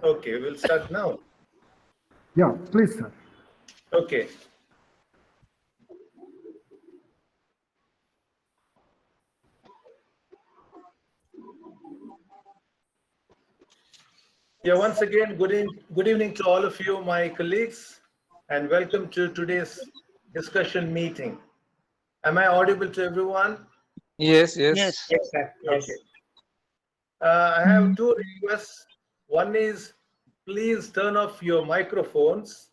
Okay, we'll start now. Yeah, please, sir. Okay. Yeah, once again, good evening to all of you, my colleagues, and welcome to today's discussion meeting. Am I audible to everyone? Yes, yes. Yes, Yes, sir. Okay. I have two requests. One is please turn off your microphones.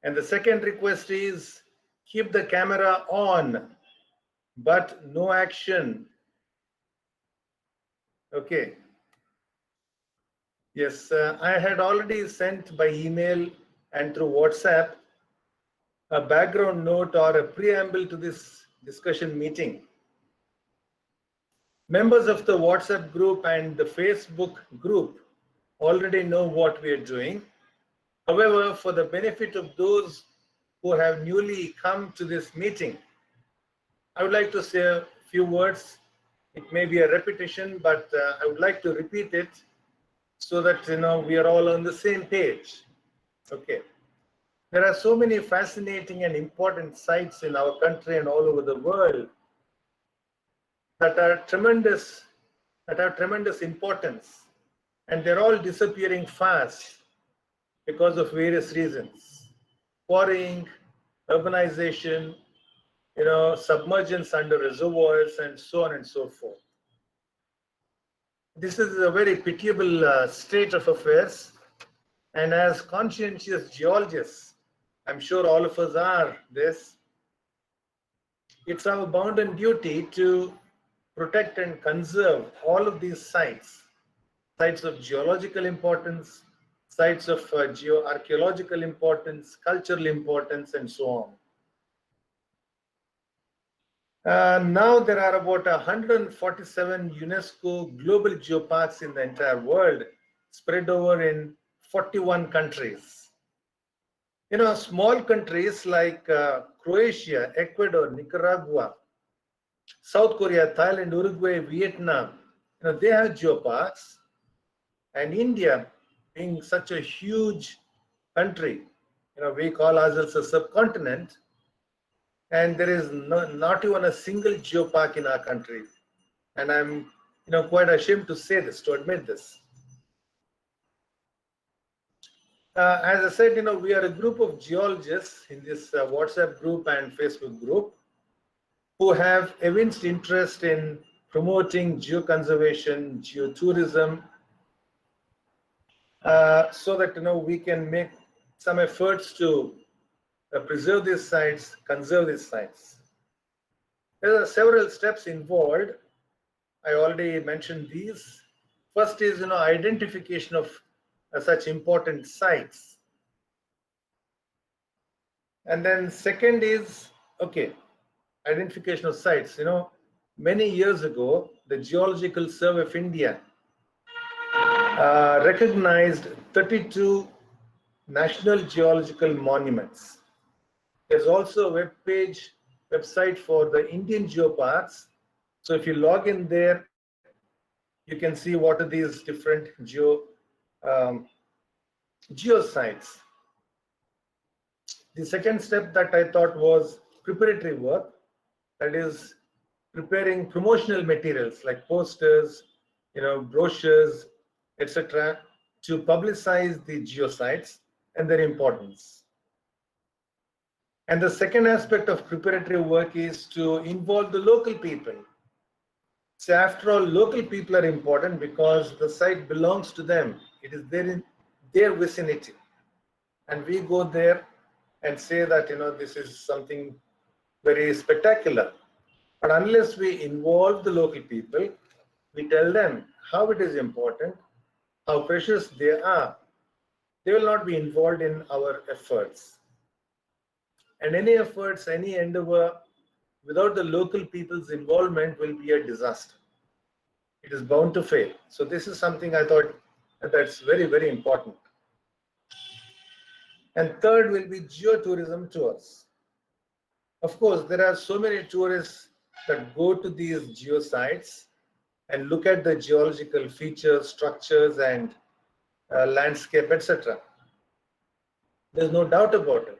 And the second request is keep the camera on, but no action. Okay. Yes, I had already sent by email and through WhatsApp a background note or a preamble to this discussion meeting. Members of the WhatsApp group and the Facebook group already know what we are doing. However, for the benefit of those who have newly come to this meeting, I would like to say a few words. It may be a repetition, but I would like to repeat it so that we are all on the same page. Okay. There are so many fascinating and important sites in our country and all over the world that have tremendous importance, and they're all disappearing fast because of various reasons: quarrying, urbanization, submergence under reservoirs, and so on and so forth. This is a very pitiable state of affairs, and as conscientious geologists, I'm sure all of us are this, it's our bounden duty to protect and conserve all of these sites of geological importance, sites of geoarchaeological importance, cultural importance, and so on. Now there are about 147 UNESCO global geoparks in the entire world, spread over in 41 countries. Small countries like Croatia, Ecuador, Nicaragua, South Korea, Thailand, Uruguay, Vietnam, they have geoparks. And India, being such a huge country, we call ourselves a subcontinent, and there is not even a single geopark in our country. And I'm, quite ashamed to say this, to admit this. As I said, we are a group of geologists in this WhatsApp group and Facebook group who have evinced interest in promoting geoconservation, geotourism, so that we can make some efforts to preserve these sites, conserve these sites. There are several steps involved. I already mentioned these. First is identification of such important sites, and then second is identification of sites. Many years ago, the Geological Survey of India recognized 32 national geological monuments. There's also a website for the Indian geoparks. So if you log in there, you can see what are these different geosites. The second step that I thought was preparatory work, that is preparing promotional materials like posters, brochures, etc., to publicize the geosites and their importance. And the second aspect of preparatory work is to involve the local people. So after all, local people are important because the site belongs to them. It is there in their vicinity. And we go there and say that, this is something very spectacular. But unless we involve the local people, we tell them how it is important, how precious they are, they will not be involved in our efforts. And any efforts, any endeavor without the local people's involvement will be a disaster. It is bound to fail. So this is something I thought that's very, very important. And third will be geotourism tours. Of course, there are so many tourists that go to these geosites, and look at the geological features, structures, and landscape, etc. There's no doubt about it.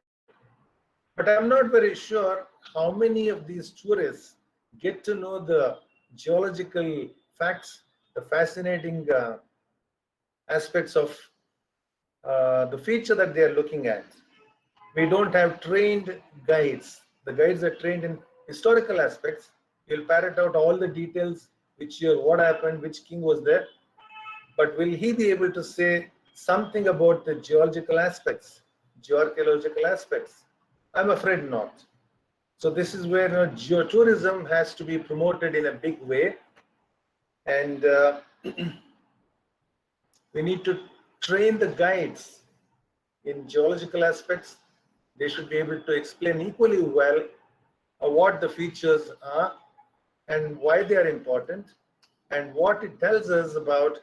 But I'm not very sure how many of these tourists get to know the geological facts, the fascinating aspects of the feature that they are looking at. We don't have trained guides. The guides are trained in historical aspects. You'll parrot out all the details, which year, what happened, which king was there. But will he be able to say something about the geological aspects, geoarchaeological aspects? I'm afraid not. So this is where geotourism has to be promoted in a big way, and we need to train the guides in geological aspects. They should be able to explain equally well what the features are and why they are important and what it tells us about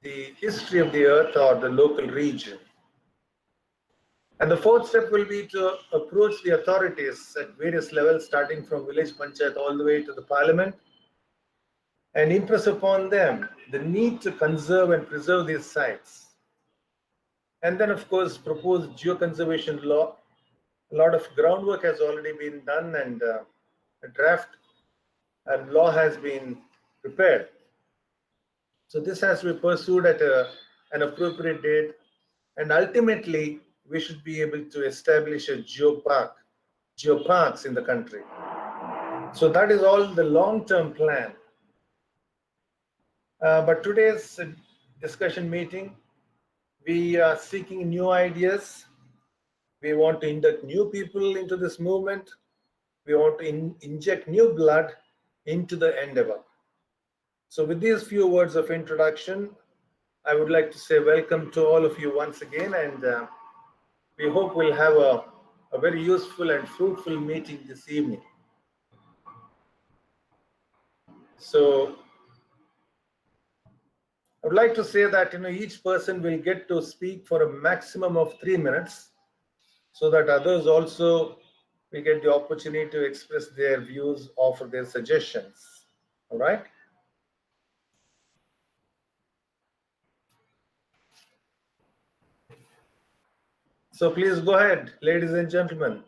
the history of the earth or the local region. And the fourth step will be to approach the authorities at various levels, starting from village panchayat all the way to the parliament, and impress upon them the need to conserve and preserve these sites. And then, of course, propose geoconservation law. A lot of groundwork has already been done, and a draft and law has been prepared. So this has to be pursued at an appropriate date, and ultimately we should be able to establish a geoparks in the country. So that is all the long-term plan. But today's discussion meeting, we are seeking new ideas. We want to induct new people into this movement. We want to inject new blood into the endeavor. So with these few words of introduction, I would like to say welcome to all of you once again, and we hope we'll have a very useful and fruitful meeting this evening. So I would like to say that each person will get to speak for a maximum of 3 minutes, so that others also will get the opportunity to express their views, offer their suggestions. All right? So please go ahead, ladies and gentlemen.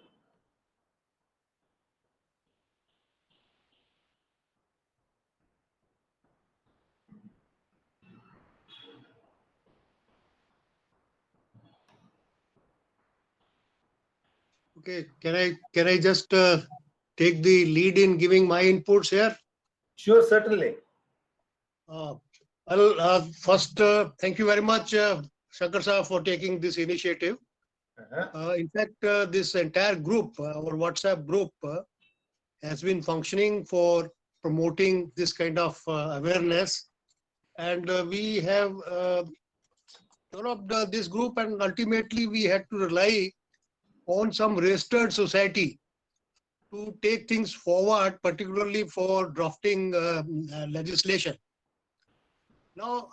Okay, can I just take the lead in giving my inputs here? Sure, certainly. First, thank you very much, Shankar Sir, for taking this initiative. In fact, this entire group, our WhatsApp group, has been functioning for promoting this kind of awareness, and we have developed this group, and ultimately we had to rely on some registered society to take things forward, particularly for drafting legislation. Now,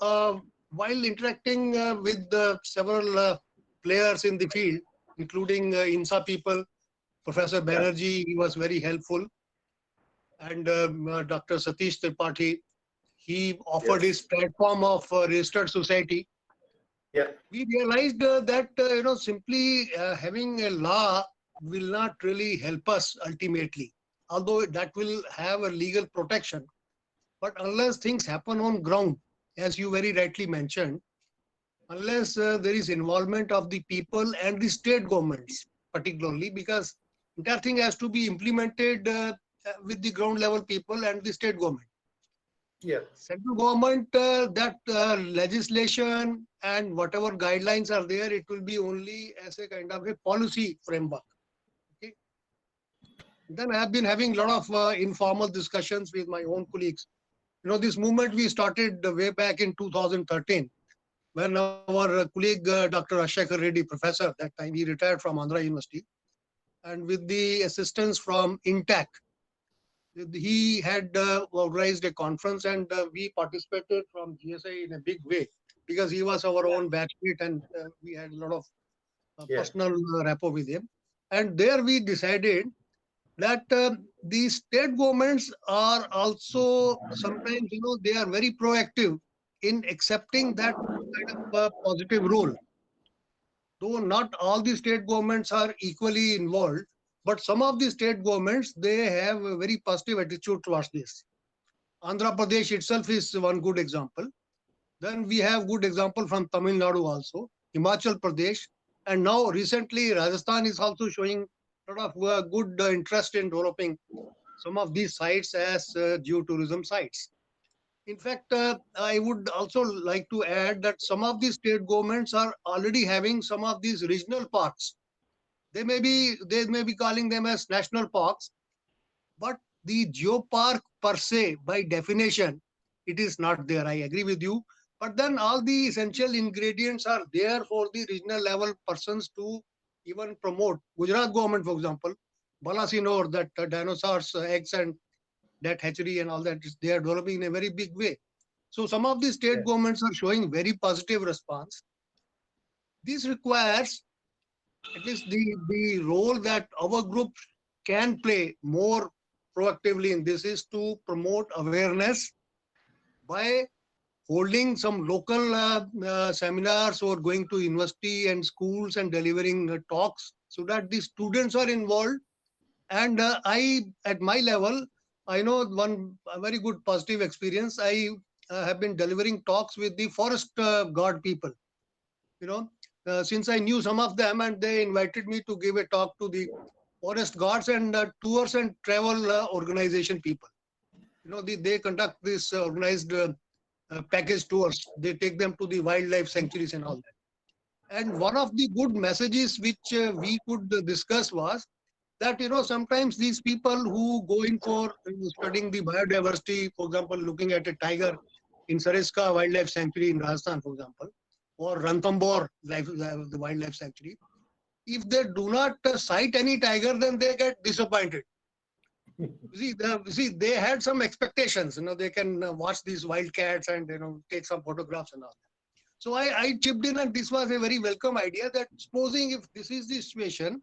while interacting with several players in the field, including INSA people, Professor Banerjee, he was very helpful, and Dr. Satish Tripathi, he offered his platform of registered society. We realized that simply having a law will not really help us ultimately, although that will have a legal protection. But unless things happen on ground, as you very rightly mentioned, unless there is involvement of the people and the state governments, particularly, because entire thing has to be implemented with the ground level people and the state government. Central government, that legislation and whatever guidelines are there, it will be only as a kind of a policy framework. Okay. Then I have been having a lot of informal discussions with my own colleagues. This movement we started way back in 2013, when our colleague Dr. Rashekar Reddy, professor, that time he retired from Andhra University, and with the assistance from INTAC, he had organized a conference, and we participated from GSI in a big way, because he was our own batchmate, and we had a lot of personal rapport with him. And there we decided that the state governments are also sometimes, they are very proactive in accepting that kind of positive role. Though not all the state governments are equally involved, but some of the state governments, they have a very positive attitude towards this. Andhra Pradesh itself is one good example. Then we have good example from Tamil Nadu also, Himachal Pradesh, and now recently Rajasthan is also showing a lot of good interest in developing some of these sites as geotourism sites. In fact, I would also like to add that some of the state governments are already having some of these regional parks. They may be calling them as national parks, but the geopark per se, by definition, it is not there. I agree with you. But then all the essential ingredients are there for the regional level persons to even promote. Gujarat government, for example, Balasinor, that dinosaurs, eggs and that hatchery and all that, they are developing in a very big way. So some of the state Yes. governments are showing very positive response. This requires at least the role that our group can play more proactively in this is to promote awareness by holding some local seminars or going to university and schools and delivering talks so that the students are involved. And at my level, I know one very good positive experience. I have been delivering talks with the forest guard people. You know, since I knew some of them, and they invited me to give a talk to the forest guards and tours and travel organization people. They conduct this organized package tours. They take them to the wildlife sanctuaries and all that. And one of the good messages which we could discuss was that sometimes these people who go in for studying the biodiversity, for example, looking at a tiger in Sariska Wildlife Sanctuary in Rajasthan, for example, or Ranthambore the wildlife sanctuary, if they do not sight any tiger, then they get disappointed. They had some expectations. They can watch these wildcats and take some photographs and all that. So I chipped in, and this was a very welcome idea. That supposing if this is the situation,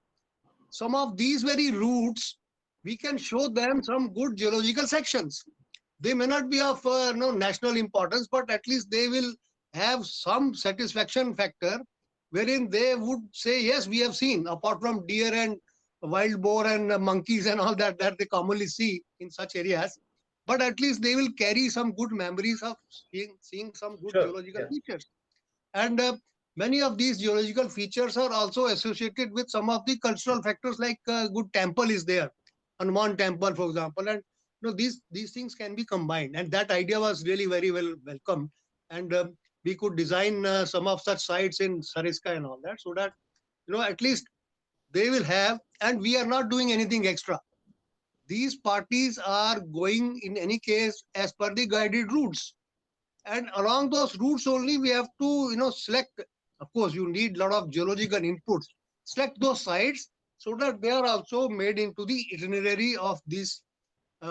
some of these very routes, we can show them some good geological sections. They may not be of national importance, but at least they will have some satisfaction factor wherein they would say, yes, we have seen, apart from deer and wild boar and monkeys and all that they commonly see in such areas. But at least they will carry some good memories of seeing some good Sure. geological Yeah. features. And many of these geological features are also associated with some of the cultural factors, like good temple is there, Hanuman temple, for example. And these things can be combined. And that idea was really very well welcomed. And we could design some of such sites in Sariska and all that, so that at least they will have, and we are not doing anything extra. These parties are going in any case as per the guided routes, and along those routes only we have to select. Of course, you need a lot of geological inputs. Select those sites so that they are also made into the itinerary of these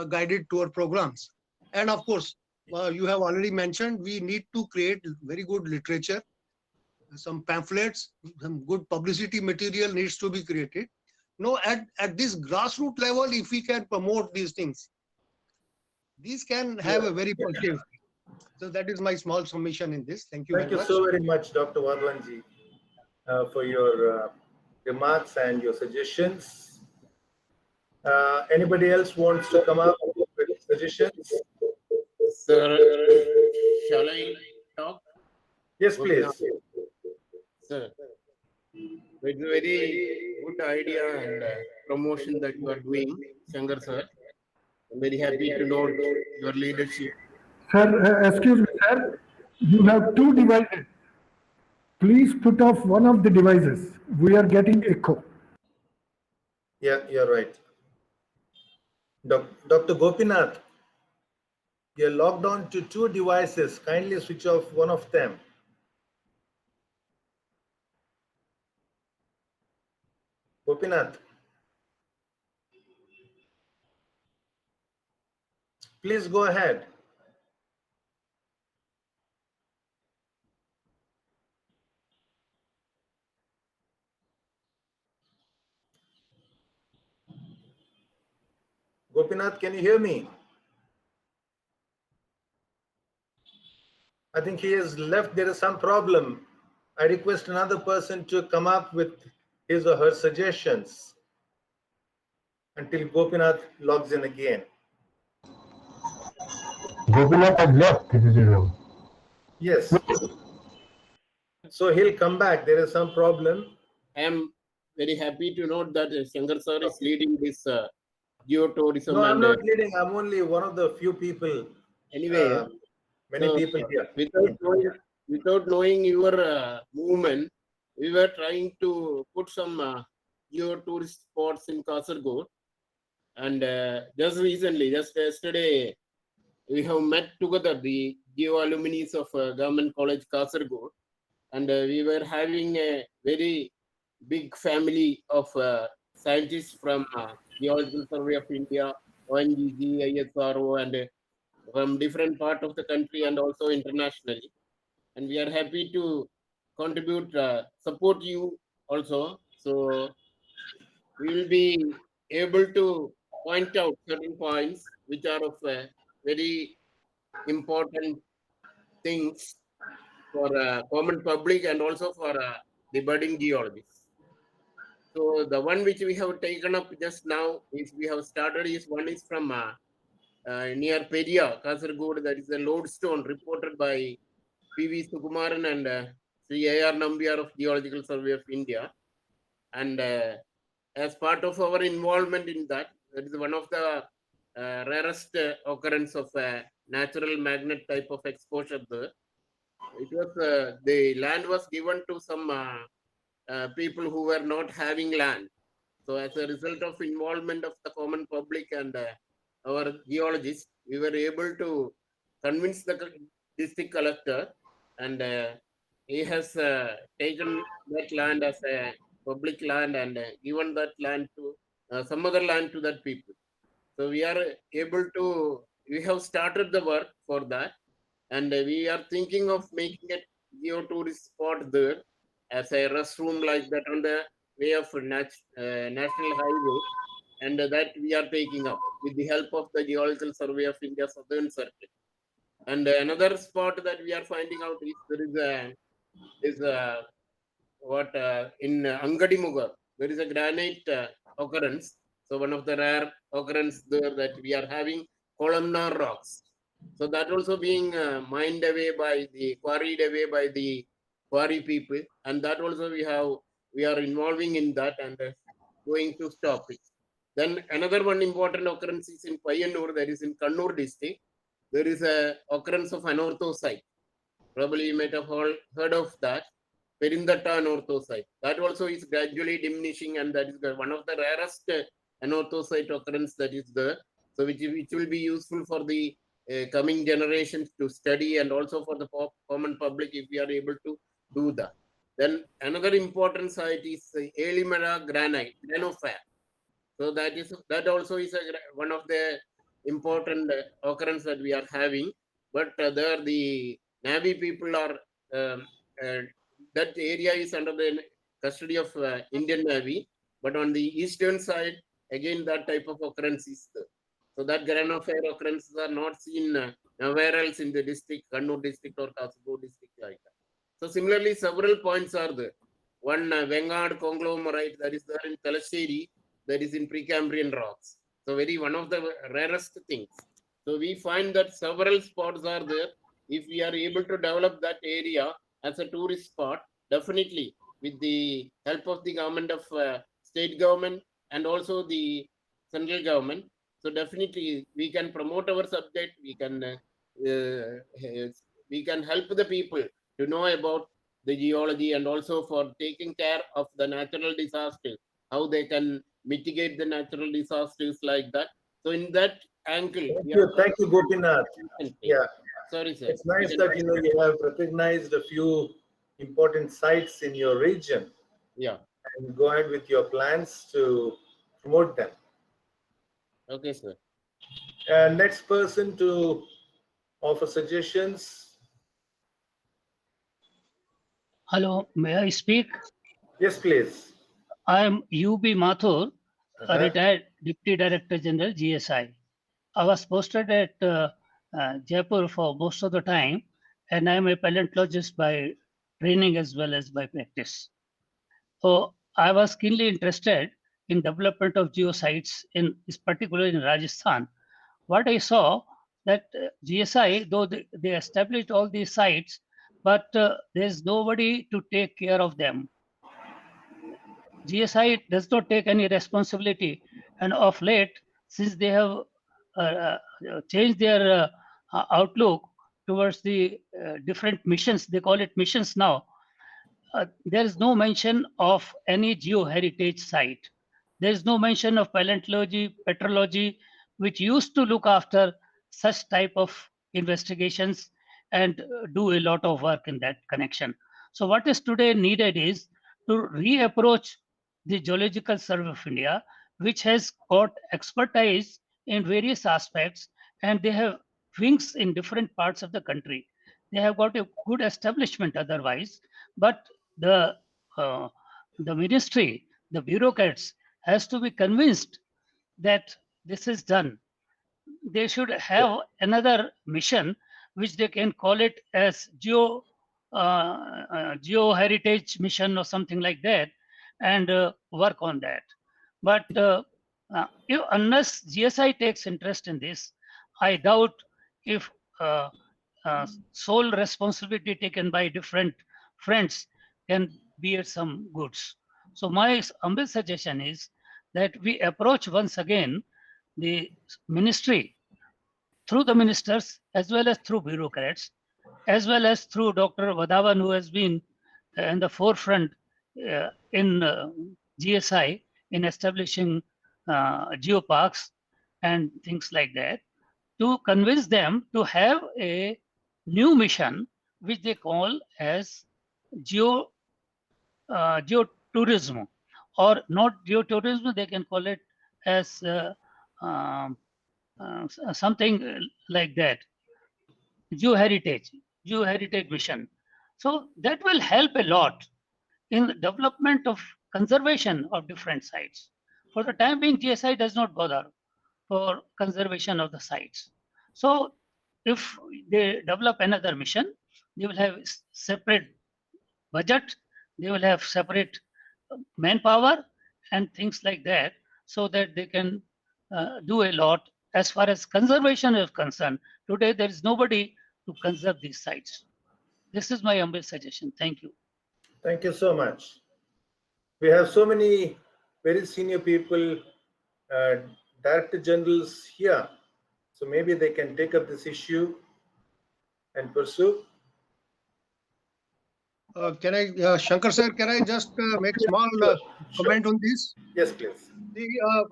guided tour programs. And of course, you have already mentioned, we need to create very good literature, some pamphlets, some good publicity material needs to be created. At this grassroots level, if we can promote these things, these can have a very positive. So that is my small submission in this. Thank you Thank very you much. so very much, Dr. Wadhwanji, for your remarks and your suggestions. Anybody else wants to come up with suggestions? Sir, shall I talk? Yes, please. Sir, it's a very good idea and promotion that you are doing, Shankar sir. I'm very happy to note your leadership. Sir, excuse me, sir. You have two devices. Please put off one of the devices. We are getting echo. Yeah, you're right. Dr. Gopinath, you're logged on to two devices. Kindly switch off one of them. Gopinath, please go ahead. Gopinath, can you hear me? I think he has left. There is some problem. I request another person to come up with his or her suggestions until Gopinath logs in again. Gopinath has left the room. Yes. So he'll come back. There is some problem. I am very happy to note that Shankar sir is leading this geotourism. No, I'm And not leading. I'm only one of the few people. anyway, Many so people here. without knowing your movement, we were trying to put some geotourist spots in Kasargod. And just recently, just yesterday, we have met together the geo alumni of Government College Kasargod, and we were having a very big family of scientists from Geological Survey of India, ONGC, ISRO, and from different part of the country and also internationally. And we are happy to contribute, support you also. So we will be able to point out certain points which are of very important things for common public and also for the budding geologists. So the one which we have taken up just now is we have started is one is from near Peria, Kasargod. That is a lodestone reported by P.V. Sukumaran and Sri A.R. Nambiar of Geological Survey of India. And as part of our involvement in that, that is one of the rarest occurrence of natural magnet type of exposure there. It was the land was given to some people who were not having land. So as a result of involvement of the common public and our geologists, we were able to convince the district collector, and he has taken that land as a public land and given that land to some other land to that people. So we are able to, we have started the work for that, and we are thinking of making a geotourist spot there as a restroom like that on the way of national highway, and that we are taking up with the help of the Geological Survey of India Southern Circuit. And another spot that we are finding out is there is what in Angadimuga, there is a granite occurrence. So one of the rare occurrence there that we are having columnar rocks. So that also being mined away by the quarried away by the quarry people, and that also we are involving in that and going to stop it. Then another one important occurrence is in Payanur, that is in Kannur district. There is a occurrence of anorthosite. Probably you might have heard of that. Perindatta anorthosite. That also is gradually diminishing, and that is one of the rarest anorthosite occurrence that is there. So which will be useful for the coming generations to study, and also for the common public if we are able to do that. Then another important site is Elimara granite, granophyre. So that also is one of the important occurrence that we are having. But there the Navy people are that area is under the custody of Indian Navy. But on the eastern side, again that type of occurrence is there. So that granophyre occurrences are not seen nowhere else in the district, Kannur district or Kasaragod district like that. So similarly, several points are there. One Vengad conglomerate that is there in Talasheri, that is in Precambrian rocks. So very one of the rarest things. So we find that several spots are there. If we are able to develop that area as a tourist spot, definitely with the help of the government of state government and also the central government. So definitely we can promote our subject. We can help the people to know about the geology, and also for taking care of the natural disasters, how they can mitigate the natural disasters like that. So in that angle, Thank you, Gopinath. Yeah, sorry, sir. it's nice that you have recognized a few important sites in your region. Yeah. And go ahead with your plans to promote them. Okay, sir. Next person to offer suggestions. Hello, may I speak? Yes, please. I am UB Mathur. a retired Deputy Director General, GSI. I was posted at Jaipur for most of the time, and I'm a paleontologist by training as well as by practice. So I was keenly interested in development of geosites, particularly in Rajasthan. What I saw that GSI, though they established all these sites, but there's nobody to take care of them. GSI does not take any responsibility, and of late, since they have changed their outlook towards the different missions, they call it missions now. There is no mention of any geoheritage site. There is no mention of paleontology, petrology, which used to look after such type of investigations and do a lot of work in that connection. So what is today needed is to reapproach the Geological Survey of India, which has got expertise in various aspects, and they have wings in different parts of the country. They have got a good establishment otherwise, but the ministry, the bureaucrats, has to be convinced that this is done. They should have another mission, which they can call it as geo heritage mission or something like that, and work on that. But unless GSI takes interest in this, I doubt if sole responsibility taken by different friends can bear some goods. So my humble suggestion is that we approach once again the ministry through the ministers as well as through bureaucrats, as well as through Dr. Vadhavan, who has been in the forefront in GSI in establishing geoparks and things like that, to convince them to have a new mission, which they call as geotourism, or not geotourism, they can call it as something like that, geoheritage mission. So that will help a lot in the development of conservation of different sites. For the time being, GSI does not bother for conservation of the sites. So if they develop another mission, they will have separate budget, they will have separate manpower and things like that, so that they can do a lot as far as conservation is concerned. Today, there is nobody to conserve these sites. This is my humble suggestion. Thank you. Thank you so much. We have so many very senior people, director generals here. So maybe they can take up this issue and pursue. Can I, Shankar sir, can I just make a small comment on this? Yes, please.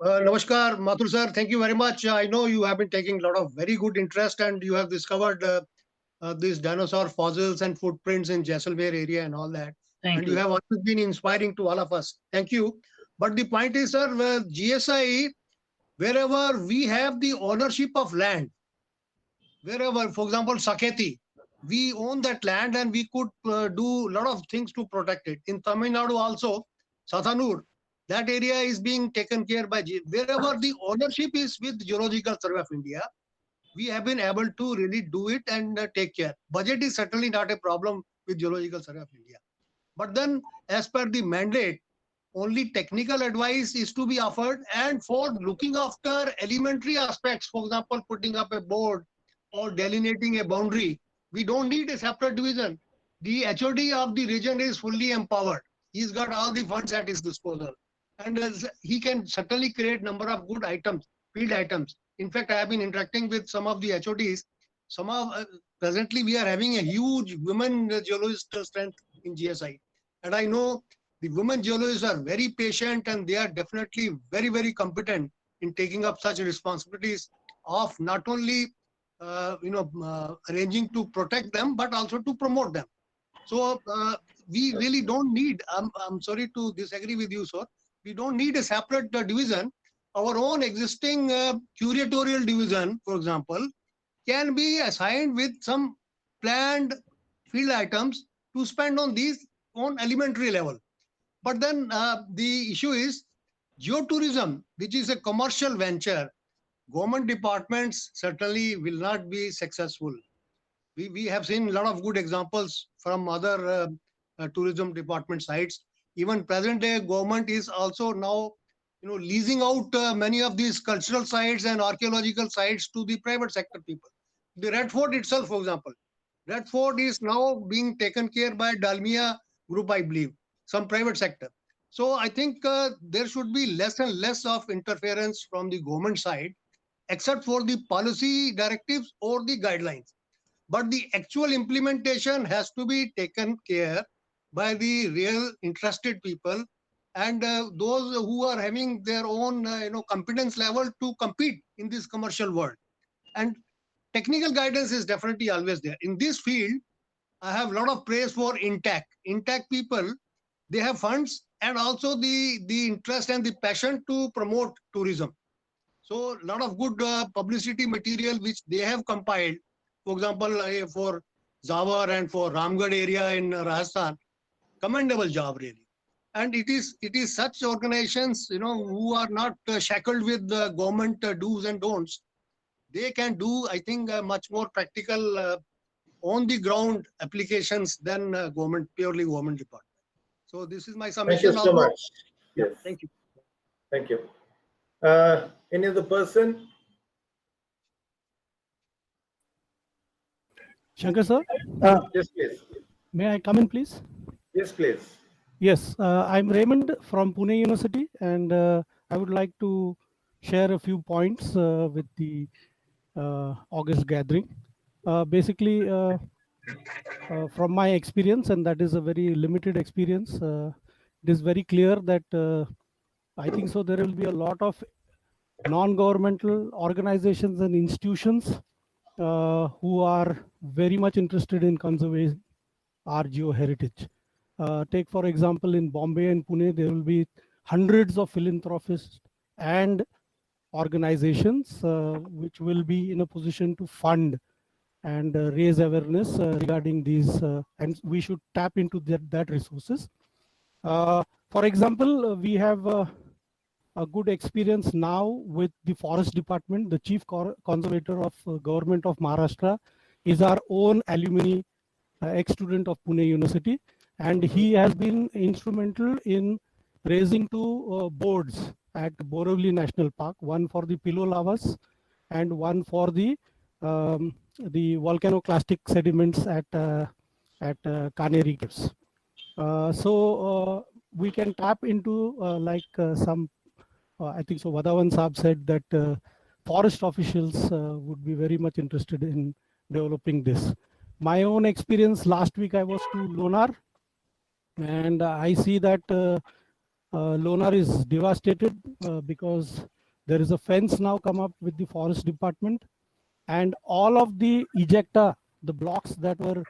Namaskar, Mathur sir. Thank you very much. I know you have been taking a lot of very good interest, and you have discovered these dinosaur fossils and footprints in Jaisalmer area and all that. Thank And you. you have also been inspiring to all of us. Thank you. But the point is, sir, GSI, wherever we have the ownership of land, wherever, for example, Saketi, we own that land and we could do a lot of things to protect it. In Tamil Nadu also, Sathanur, that area is being taken care by, wherever the ownership is with Geological Survey of India, we have been able to really do it and take care. Budget is certainly not a problem with Geological Survey of India. But then, as per the mandate, only technical advice is to be offered, and for looking after elementary aspects, for example, putting up a board or delineating a boundary, we don't need a separate division. The HOD of the region is fully empowered. He's got all the funds at his disposal. And he can certainly create number of good items, field items. In fact, I have been interacting with some of the HODs. Presently, we are having a huge women geologist strength in GSI. And I know the women geologists are very patient, and they are definitely very, very competent in taking up such responsibilities of not only arranging to protect them, but also to promote them. So we really don't need, I'm sorry to disagree with you, sir. We don't need a separate division. Our own existing curatorial division, for example, can be assigned with some planned field items to spend on these on elementary level. But then the issue is, Geotourism, which is a commercial venture, government departments certainly will not be successful. We have seen a lot of good examples from other tourism department sites. Even present day government is also now, leasing out many of these cultural sites and archaeological sites to the private sector people. The Red Fort itself, for example, Red Fort is now being taken care by Dalmia Group, I believe, some private sector. So I think there should be less and less of interference from the government side, except for the policy directives or the guidelines. But the actual implementation has to be taken care by the real interested people and those who are having their own competence level to compete in this commercial world. And technical guidance is definitely always there. In this field, I have a lot of praise for INTAC. INTAC people, they have funds and also the interest and the passion to promote tourism. So a lot of good publicity material which they have compiled, for example, for Zawar and for Ramgarh area in Rajasthan, commendable job really. And it is such organizations, who are not shackled with the government do's and don'ts. They can do, I think, much more practical on the ground applications than purely government department. So this is my Thank you submission. so much. Yes, Thank you. thank you. Any other person? Shankar sir, Yes, please. may I come in, please? Yes, please. Yes, I'm Raymond from Pune University, and I would like to share a few points with the August gathering. Basically, from my experience, and that is a very limited experience, it is very clear that I think so there will be a lot of non-governmental organizations and institutions who are very much interested in conserving our geo-heritage. Take for example, in Bombay and Pune, there will be hundreds of philanthropists and organizations which will be in a position to fund and raise awareness regarding these, and we should tap into that resources. For example, we have a good experience now with the forest department. The chief conservator of government of Maharashtra is our own alumni, ex-student of Pune University, and he has been instrumental in raising two boards at Borivali National Park, one for the pillow lavas and one for the volcanoclastic sediments at Kaneri Caves. So we can tap into some, I think so Vadavan Saab said that forest officials would be very much interested in developing this. My own experience, last week I was to Lonar, and I see that Lonar is devastated because there is a fence now come up with the forest department, and all of the ejecta, the blocks that were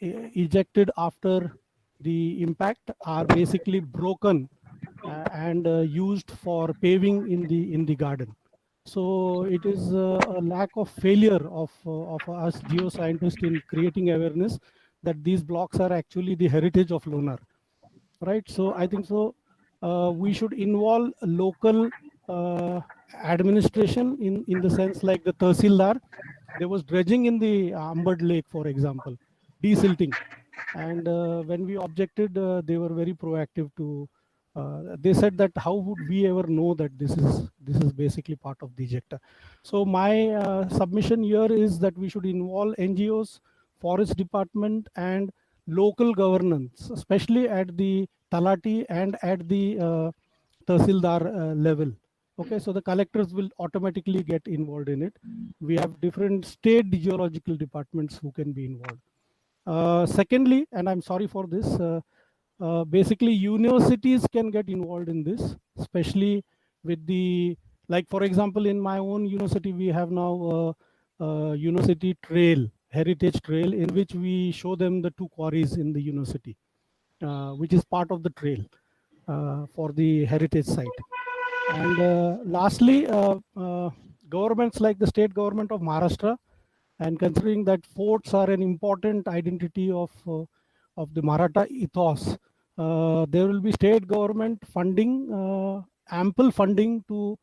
ejected after the impact, are basically broken and used for paving in the garden. So it is a lack of failure of us geoscientists in creating awareness that these blocks are actually the heritage of Lonar, right? So I think so we should involve local administration in the sense like the Tahsildar. There was dredging in the Ambad Lake, for example, desilting, and when we objected, they were very proactive to. They said that how would we ever know that this is basically part of the ejecta. So my submission here is that we should involve NGOs, forest department, and local governance, especially at the Talati and at the Tahsildar level. Okay, so the collectors will automatically get involved in it. We have different state geological departments who can be involved. Secondly, and I'm sorry for this, basically universities can get involved in this, especially with the, like for example, in my own university, we have now university trail, heritage trail, in which we show them the two quarries in the university, which is part of the trail for the heritage site. And lastly, governments like the state government of Maharashtra, and considering that forts are an important identity of the Maratha ethos, there will be state government funding ample funding to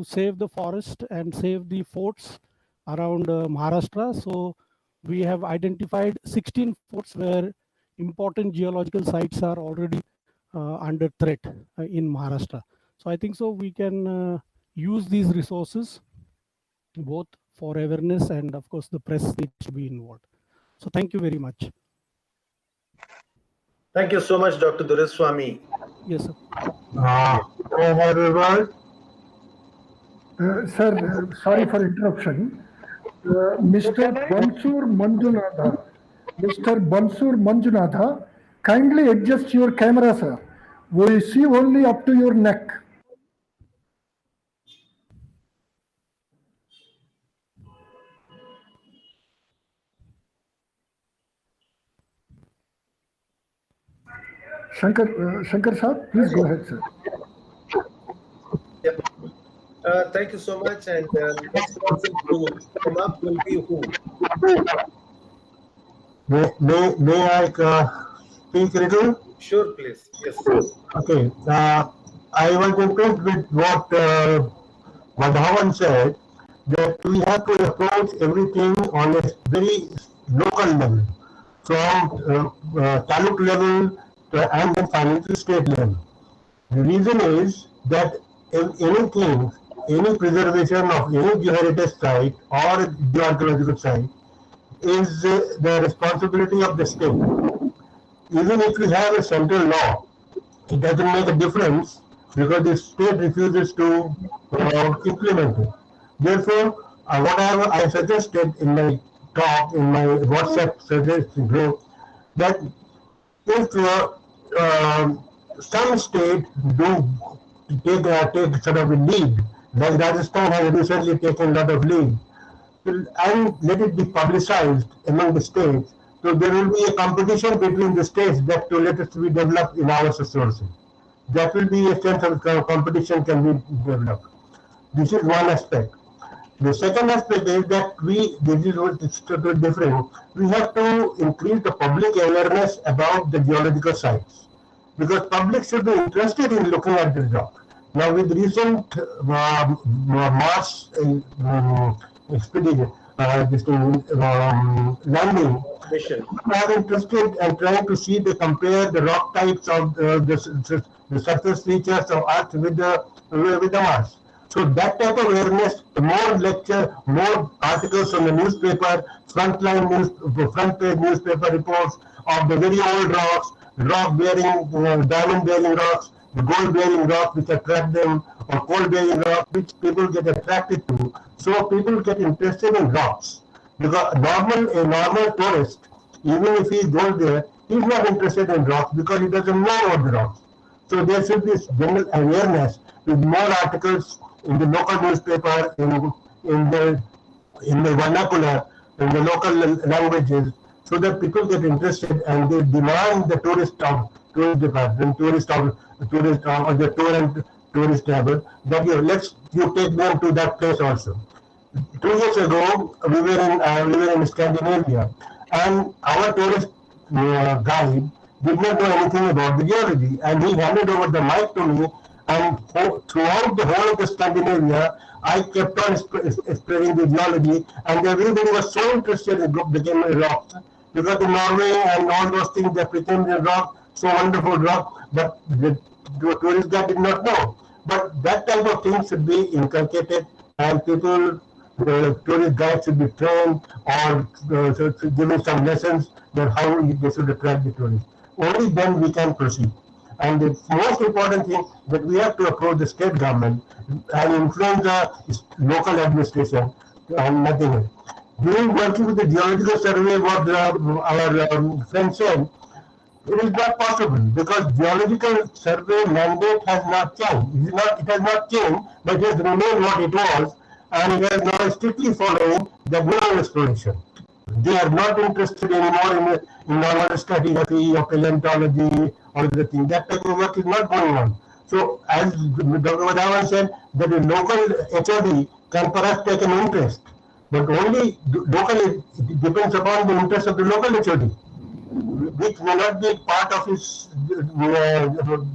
save the forest and save the forts around Maharashtra. So we have identified 16 forts where important geological sites are already under threat in Maharashtra. So I think so we can use these resources both for awareness, and of course the press needs to be involved. So thank you very much. Thank you so much, Dr. Doraiswamy. Yes, sir. I have a word. Sir, sorry for interruption. Mr. Bansur Manjunatha, kindly adjust your camera, sir. We see only up to your neck. Shankar sir, please go ahead, sir. Thank you so much. And next person to come up will be who? May I speak a little? Sure, please. Yes. Okay. I was impressed with what Madhavan said, that we have to approach everything on a very local level, from taluk level and then finally to state level. The reason is that anything, any preservation of any geoheritage site or geoarchaeological site is the responsibility of the state. Even if you have a central law, it doesn't make a difference because the state refuses to implement it. Therefore, whatever I suggested in my talk, in my WhatsApp suggestion group, that if some state do take sort of a lead, like Rajasthan has recently taken a lot of lead, and let it be publicized among the states, so there will be a competition between the states that to let it be developed in our society. That will be a sense of competition can be developed. This is one aspect. The second aspect is that this is what is totally different. We have to increase the public awareness about the geological sites, because public should be interested in looking at the rock. Now, with recent Mars expedition, landing, Mission. people are interested and trying to see they compare the rock types of the surface features of Earth with the Mars. So that type of awareness, more lecture, more articles on the newspaper, front page newspaper reports of the very old rocks, rock bearing, diamond bearing rocks, the gold bearing rock which attract them, or coal bearing rock which people get attracted to. So people get interested in rocks. Because a normal tourist, even if he goes there, he's not interested in rocks because he doesn't know about the rocks. So there should be general awareness with more articles in the local newspaper, in the vernacular, in the local languages, so that people get interested and they demand the tourist department, tourist or the tour and tourist travel, that you take them to that place also. 2 years ago, we were in Scandinavia, and our tourist guide did not know anything about the geology, and he handed over the mic to me. And throughout the whole of the Scandinavia, I kept on spreading the geology, and everybody was so interested in becoming a rock, because in Norway and all those things they became a rock, so wonderful rock, but the tourist guide did not know. But that type of thing should be inculcated, and the tourist guide should be trained or given some lessons that how they should attract the tourists. Only then we can proceed. And the most important thing that we have to approach the state government and influence the local administration and nothing else. During working with the geological survey, what our friend said, it is not possible because geological survey mandate has not changed. It has not changed, but it has remained what it was, and it is now strictly following the mineral exploration. They are not interested anymore in normal stratigraphy or paleontology or the thing. That type of work is not going on. So, as Dr. Madhavan said, that the local HOD can perhaps take an interest, but only locally it depends upon the interest of the local HOD, which may not be part of his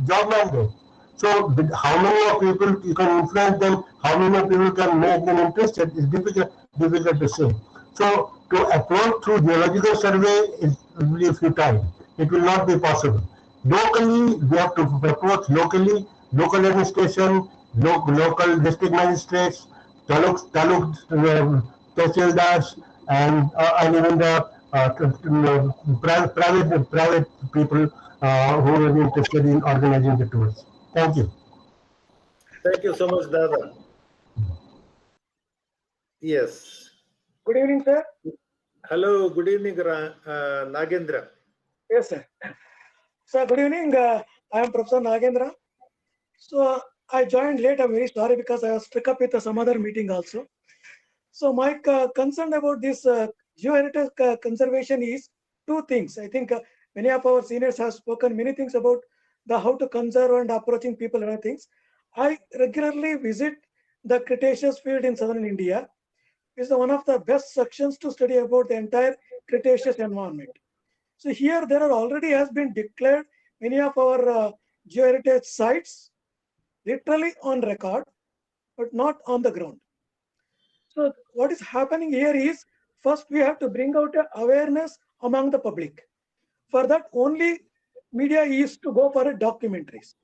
job mandate. So how many of people you can influence them, how many of people can make them interested is difficult to say. So to approach through geological survey is really futile. It will not be possible. Locally, we have to approach locally, local administration, local district magistrates, taluk tahsildars, and even the private people who will be interested in organizing the tours. Thank you. Thank you so much, Dada. Yes. Good evening, sir. Hello, good evening, Nagendra. Yes, sir. Sir, good evening. I am Professor Nagendra. So I joined late. I'm very sorry because I was stuck up with some other meeting also. So my concern about this geoheritage conservation is two things. I think many of our seniors have spoken many things about the how to conserve and approaching people and other things. I regularly visit the Cretaceous field in southern India. It's one of the best sections to study about the entire Cretaceous environment. So here there are already has been declared many of our geoheritage sites literally on record, but not on the ground. So what is happening here is first we have to bring out awareness among the public. For that only media is to go for a documentaries.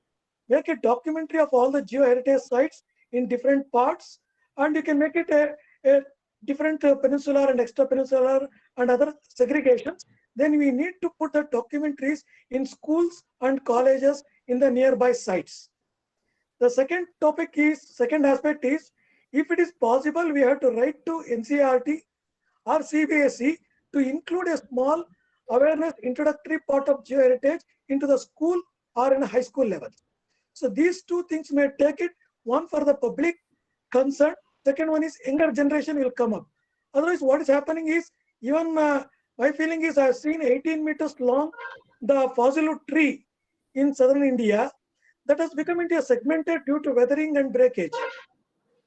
Make a documentary of all the geoheritage sites in different parts, and you can make it a different peninsular and extra peninsular and other segregations. Then we need to put the documentaries in schools and colleges in the nearby sites. The second aspect is, if it is possible, we have to write to NCERT or CBSE to include a small awareness introductory part of geoheritage into the school or in a high school level. So these two things may take it, one for the public concern, second one is younger generation will come up. Otherwise, what is happening is, even my feeling is I have seen 18 meters long, the fossil tree in southern India that has become into a segmented due to weathering and breakage,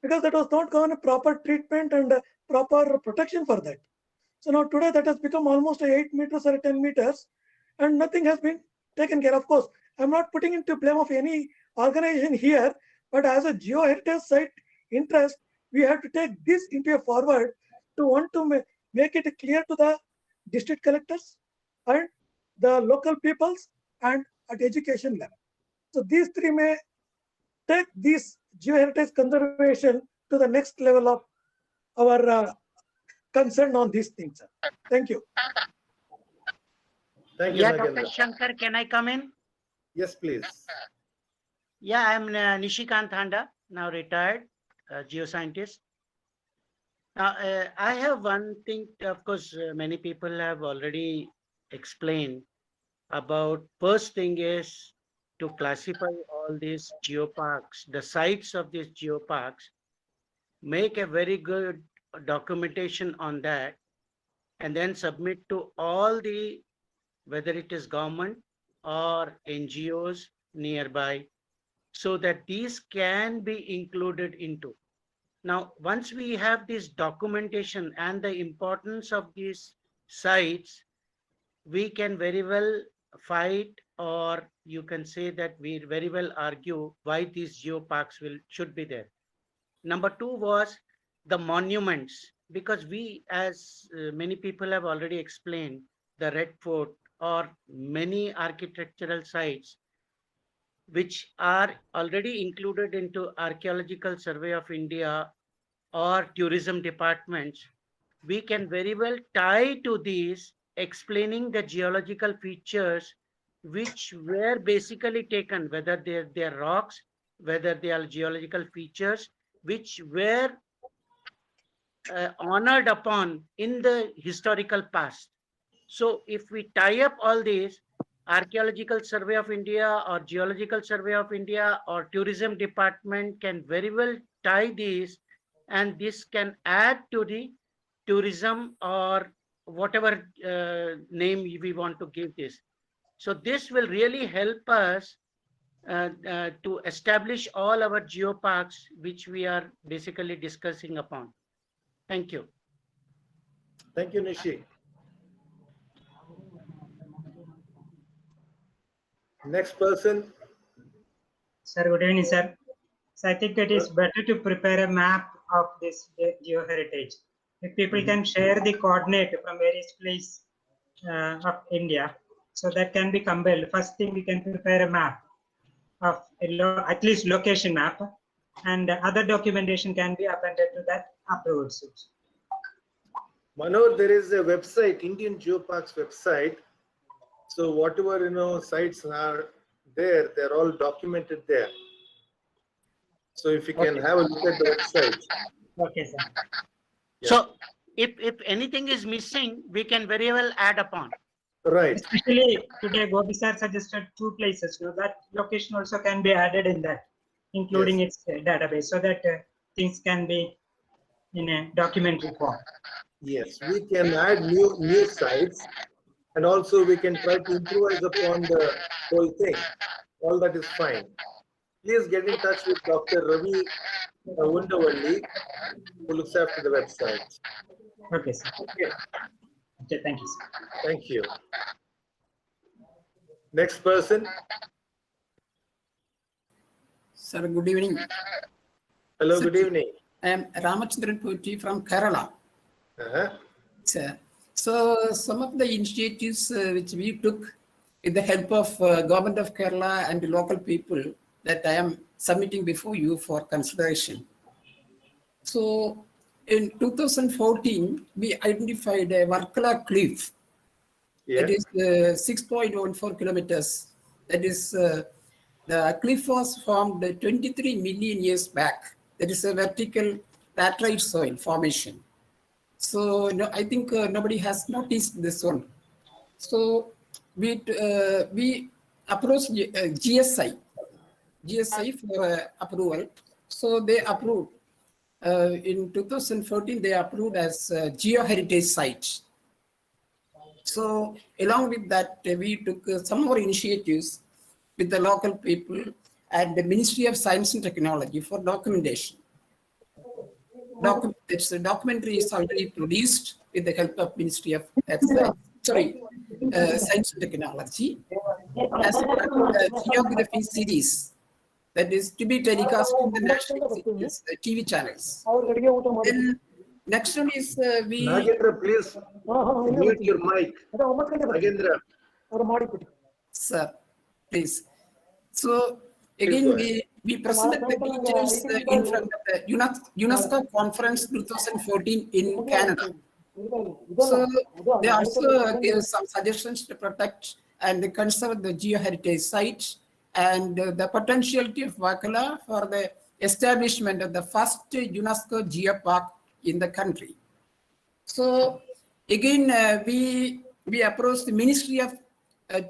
because that was not given a proper treatment and proper protection for that. So now today that has become almost 8 meters or 10 meters and nothing has been taken care of. Of course, I'm not putting into blame of any organization here, but as a geoheritage site interest, we have to take this into a forward to want to make it clear to the district collectors and the local peoples and at education level. So these three may take this geoheritage conservation to the next level of our concern on these things. Thank you. Thank you, Yeah, Dr. Nagendra. Shankar, can I come in? Yes, please. Yeah, I'm Nishikant Handa, now retired geoscientist. Now, I have one thing, of course, many people have already explained about. First thing is to classify all these geoparks, the sites of these geoparks, make a very good documentation on that, and then submit to all the, whether it is government or NGOs nearby, so that these can be included into. Now, once we have this documentation and the importance of these sites, we can very well fight, or you can say that we very well argue why these geoparks should be there. Number two was the monuments, because we, as many people have already explained, the Red Fort or many architectural sites which are already included into Archaeological Survey of India or tourism departments, we can very well tie to these, explaining the geological features which were basically taken, whether they're rocks, whether they are geological features which were honored upon in the historical past. So if we tie up all these, Archaeological Survey of India or Geological Survey of India or Tourism Department can very well tie these, and this can add to the tourism or whatever name we want to give this. So this will really help us to establish all our geoparks, which we are basically discussing upon. Thank you. Thank you, Nishi. Next person. Sir, good evening, sir. So I think it is better to prepare a map of this geoheritage. If people can share the coordinate from various places of India, so that can be compiled. First thing, we can prepare a map of at least location map, and other documentation can be appended to that afterwards. Manoj, there is a website, Indian Geoparks website. So whatever sites are there, they're all documented there. So if you can have a look at the website. Okay, sir. Yeah. So if anything is missing, we can very well add upon. Right. Especially today, Gopi sir suggested 2 places. So that location also can be added in that, including its database, so that things can be in a documentary form. Yes, we can add new sites, and also we can try to improvise upon the whole thing. All that is fine. Please get in touch with Dr. Ravi Undavalli, who looks after the website. Okay, sir. Okay. Okay, thank you, sir. Thank you. Next person. Sir, good evening. Hello, Sir, good evening. I am Ramachandran Poti from Kerala. Sir. So some of the initiatives which we took with the help of government of Kerala and the local people that I am submitting before you for consideration. So in 2014, we identified a Varkala cliff. That is 6.14 kilometers. That is the cliff was formed 23 million years back. That is a vertical laterite soil formation. So I think nobody has noticed this one. So we approached GSI for approval. So they approved. In 2014, they approved as geoheritage site. So along with that, we took some more initiatives with the local people and the Ministry of Science and Technology for documentation. The documentary is already produced with the help of Ministry of Science and Technology as a geography series that is to be telecast in the national TV channels. Then next one is Nagendra, please mute your mic. Nagendra. Sir, please. So again, we presented the details in front of the UNESCO Conference 2014 in Canada. So they also gave some suggestions to protect and conserve the geoheritage site and the potentiality of Varkala for the establishment of the first UNESCO geopark in the country. So again, we approached the Ministry of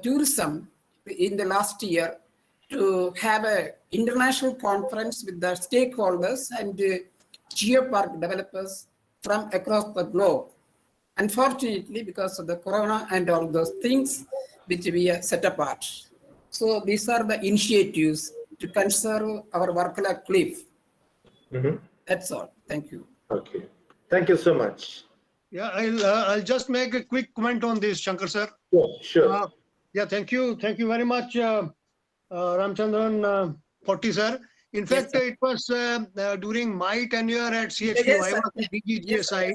Tourism in the last year to have an international conference with the stakeholders and geopark developers from across the globe. Unfortunately, because of the corona and all those things which we set apart. So these are the initiatives to conserve our Varkala cliff. That's all. Thank you. Okay. Thank you so much. Yeah, I'll just make a quick comment on this, Shankar sir. Sure. Yeah, thank you very much, Ramchandran Poti sir. In fact, it was during my tenure at CHU, I was the DGGSI.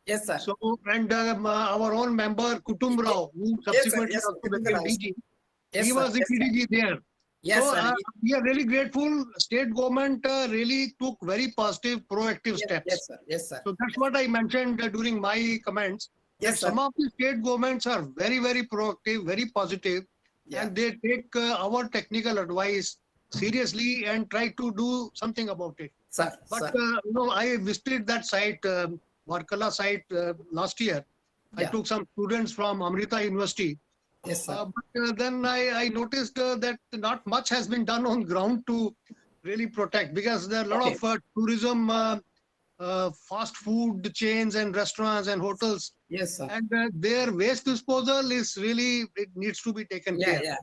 Yes, sir. So, and our own member Kutum Rao, who subsequently also became DG, he was the PDG there. Yes, so, sir. We are really grateful. State government really took very positive, proactive steps. Yes, sir. Yes, sir. So that's what I mentioned during my comments. Yes, Some of the state governments are very, very proactive, very positive, and they take our technical advice seriously and try to do something about it. Sir, but I visited that site, Varkala site last year. I took some students from Amrita University. Yes, sir. But then I noticed that not much has been done on ground to really protect, because there are a lot of tourism, fast food chains and restaurants and hotels. Yes, sir. And their waste disposal is really, it needs to be taken care. Yeah.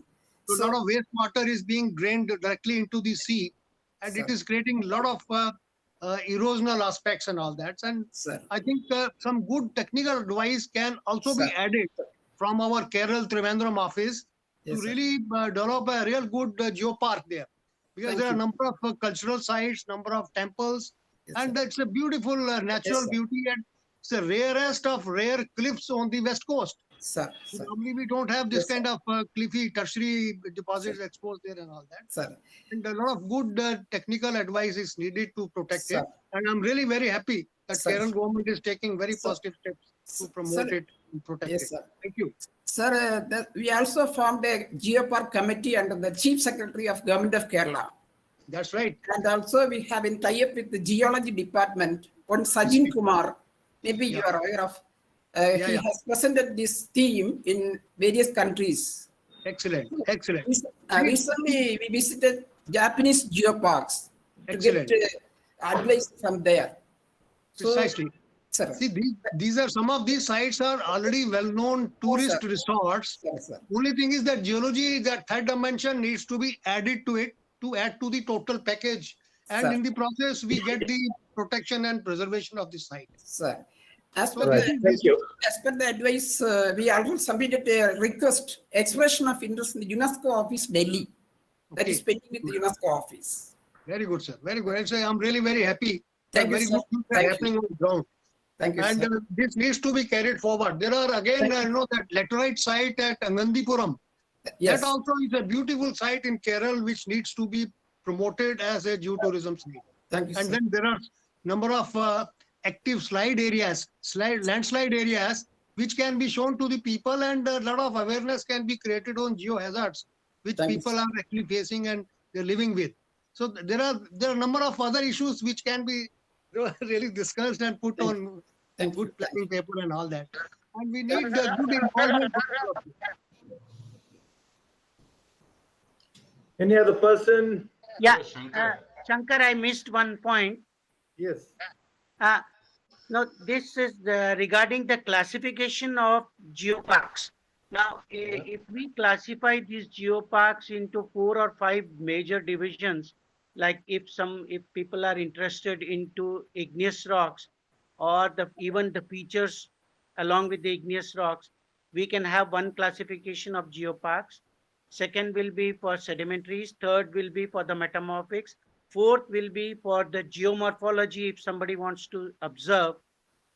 So a lot of wastewater is being drained directly into the sea, and it is creating a lot of erosional aspects and all that. And I think some good technical advice can also be added from our Kerala Trivandrum office to really develop a real good geopark there. because Thank there are a you. number of cultural sites, number of temples, Yes, and sir. it's a beautiful natural sir. beauty, and it's the rarest of rare cliffs on the west coast. Sir, sir, Normally, we don't have this Yes, sir. kind of cliffy tertiary deposits exposed there and all that. sir, And a lot of good technical advice is needed to protect Sir. it. And I'm really very happy that Sir. Kerala government is taking very Sir. positive steps to Sir. promote it and protect Yes, it. sir. Thank you. Sir, we also formed a Geopark committee under the Chief Secretary of Government of Kerala. That's right. And also we have been tie up with the Geology Department on Sajin Kumar. Maybe you are aware of. He yeah. has presented this theme in various countries. Excellent. Excellent. Recently, we visited Japanese geoparks to Excellent. get advice from there. So, Precisely. sir, See, these are some of these sites are already well-known tourist resorts. sir. Only thing is that geology, that third dimension needs to be added to it to add to the total package. And Sir. in the process, we get the protection and preservation of the site. Sir, as per, Right. the, Thank you. as per the advice, we also submitted a request, expression of interest in the UNESCO office, Delhi. That Okay. is pending with the UNESCO office. Very good, sir. Very good. Actually, I'm really very happy. Thank you, Very sir. good things are Thank you. happening on the ground. Thank you, And sir. this needs to be carried forward. There are again, that laterite site at Angandipuram. Yes. That also is a beautiful site in Kerala which needs to be promoted as a geotourism site. Thank you, And sir. then there are number of active slide areas, landslide areas, which can be shown to the people, and a lot of awareness can be created on geohazards, which Thank you, people sir. are actually facing and they're living with. So there are a number of other issues which can be really discussed and put on Thank you. good planning paper and all that. And we need the good involvement. Any other person? Yeah, Shankar, I missed one point. Yes. No, this is regarding the classification of geoparks. Now, if we classify these geoparks into 4 or 5 major divisions, like if people are interested into igneous rocks or even the features along with the igneous rocks, we can have one classification of geoparks. Second will be for sedimentaries. Third will be for the metamorphics. Fourth will be for the geomorphology if somebody wants to observe.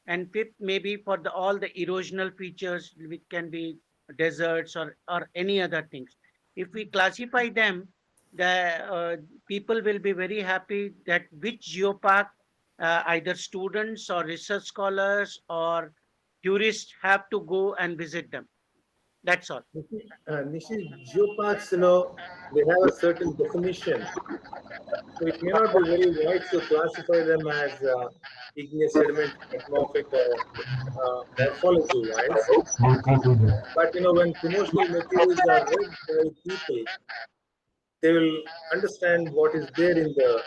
And fifth maybe for all the erosional features, which can be deserts or any other things. If we classify them, the people will be very happy that which geopark either students or research scholars or tourists have to go and visit them. That's all. Nishi, geoparks, they have a certain definition. So it may not be very wise to classify them as igneous, sediment, metamorphic, or morphology wise. But when promotional materials are read by people, they will understand what is there in the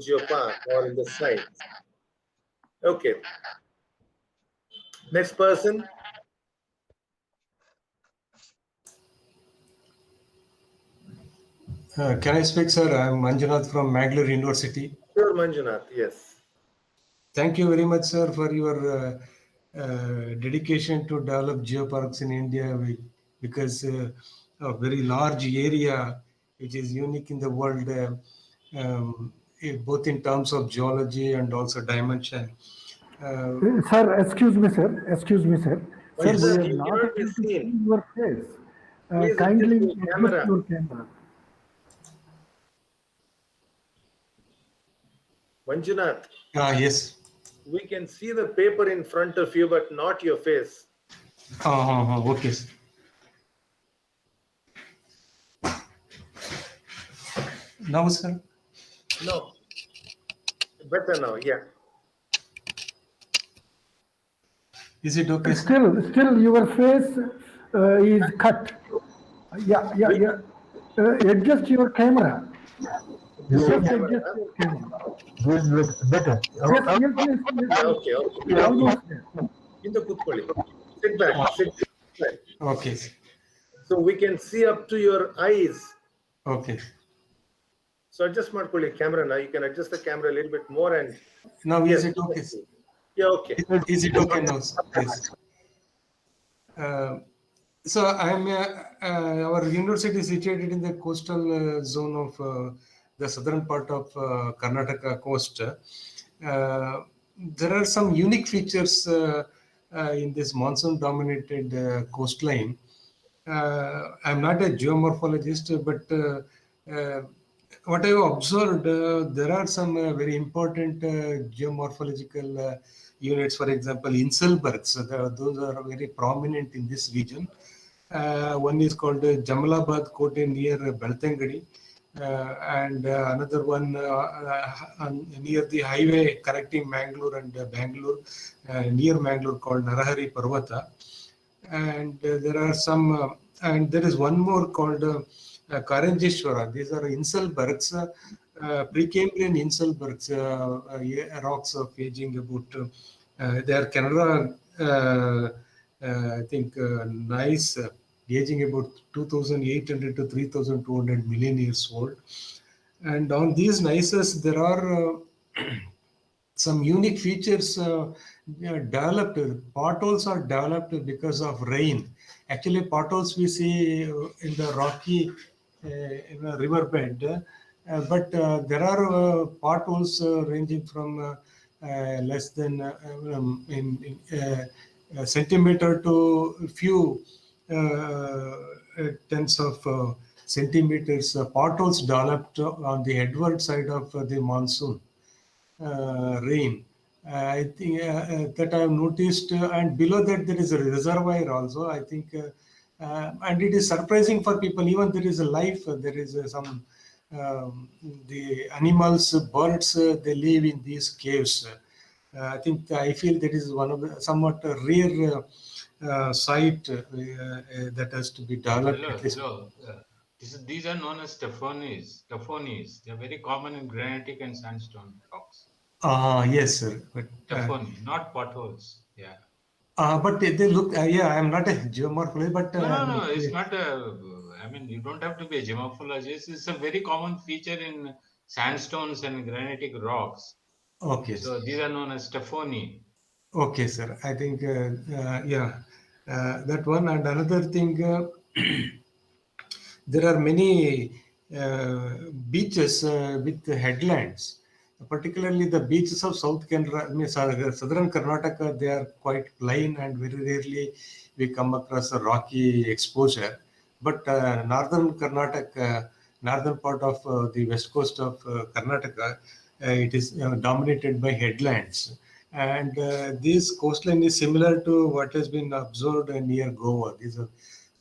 geopark or in the site. Okay. Next person. Can I speak, sir? I'm Manjunath from Mangalore University. Sure, Manjunath, yes. Thank you very much, sir, for your dedication to develop geoparks in India, because a very large area, which is unique in the world, both in terms of geology and also dimension. Sir, excuse me, sir. Excuse me, sir. Yes, Sir, sir, we are you not cannot be able to see seen. your face. Please Kindly adjust your camera. adjust your camera. Manjunath, Yes. we can see the paper in front of you, but not your face. Okay, sir. Now, sir? No. Better now, yeah. Is it okay, sir? Still your face is cut. Yeah. Adjust your camera. Just adjust your camera. This looks better. Yes. Okay. Almost there. In the Kutpali. Sit back. Okay, sir. So we can see up to your eyes. Okay. So adjust ಮಾಡ್ಕೊಳ್ಳಿ camera now. You can adjust the camera a little bit more and Now, yes, is it okay, sir? yeah, okay. Is it okay now, sir? Yes. So I'm our university is situated in the coastal zone of the southern part of Karnataka coast. There are some unique features in this monsoon-dominated coastline. I'm not a geomorphologist, but what I have observed, there are some very important geomorphological units. For example, Inselbergs. Those are very prominent in this region. One is called Jamalabad Kote near Beltangadi, and another one near the highway connecting Mangalore and Bangalore, near Mangalore, called Narahari Parvata. And there are some, and there is one more called Karanjeshwara. These are Inselbergs, Precambrian Inselbergs, rocks of aging about, they are Canada, I think, nice, aging about 2,800 to 3,200 million years old. And on these gneisses, there are some unique features developed. Potholes are developed because of rain. Actually, potholes we see in the rocky in a riverbed, but there are potholes ranging from less than in centimeter to a few tens of centimeters. Potholes developed on the headward side of the monsoon rain. I think that I have noticed, and below that there is a reservoir also. I think, and it is surprising for people. Even there is a life. There is some the animals, birds. They live in these caves. I think I feel that is one of the somewhat rare site that has to be developed. Hello. These are known as Stephonies. They are very common in granitic and sandstone rocks. Yes, sir. But Stephony, not potholes. Yeah. But they look. Yeah, I am not a geomorphologist, but No, it's not a. I mean, you don't have to be a geomorphologist. It's a very common feature in sandstones and granitic rocks. Okay. So these are known as Stephony. Okay, sir. I think, yeah, that one. And another thing, there are many beaches with headlands, particularly the beaches of Southern Karnataka. They are quite plain, and very rarely we come across a rocky exposure. But northern Karnataka, northern part of the west coast of Karnataka, it is dominated by headlands. And this coastline is similar to what has been observed near Goa. These are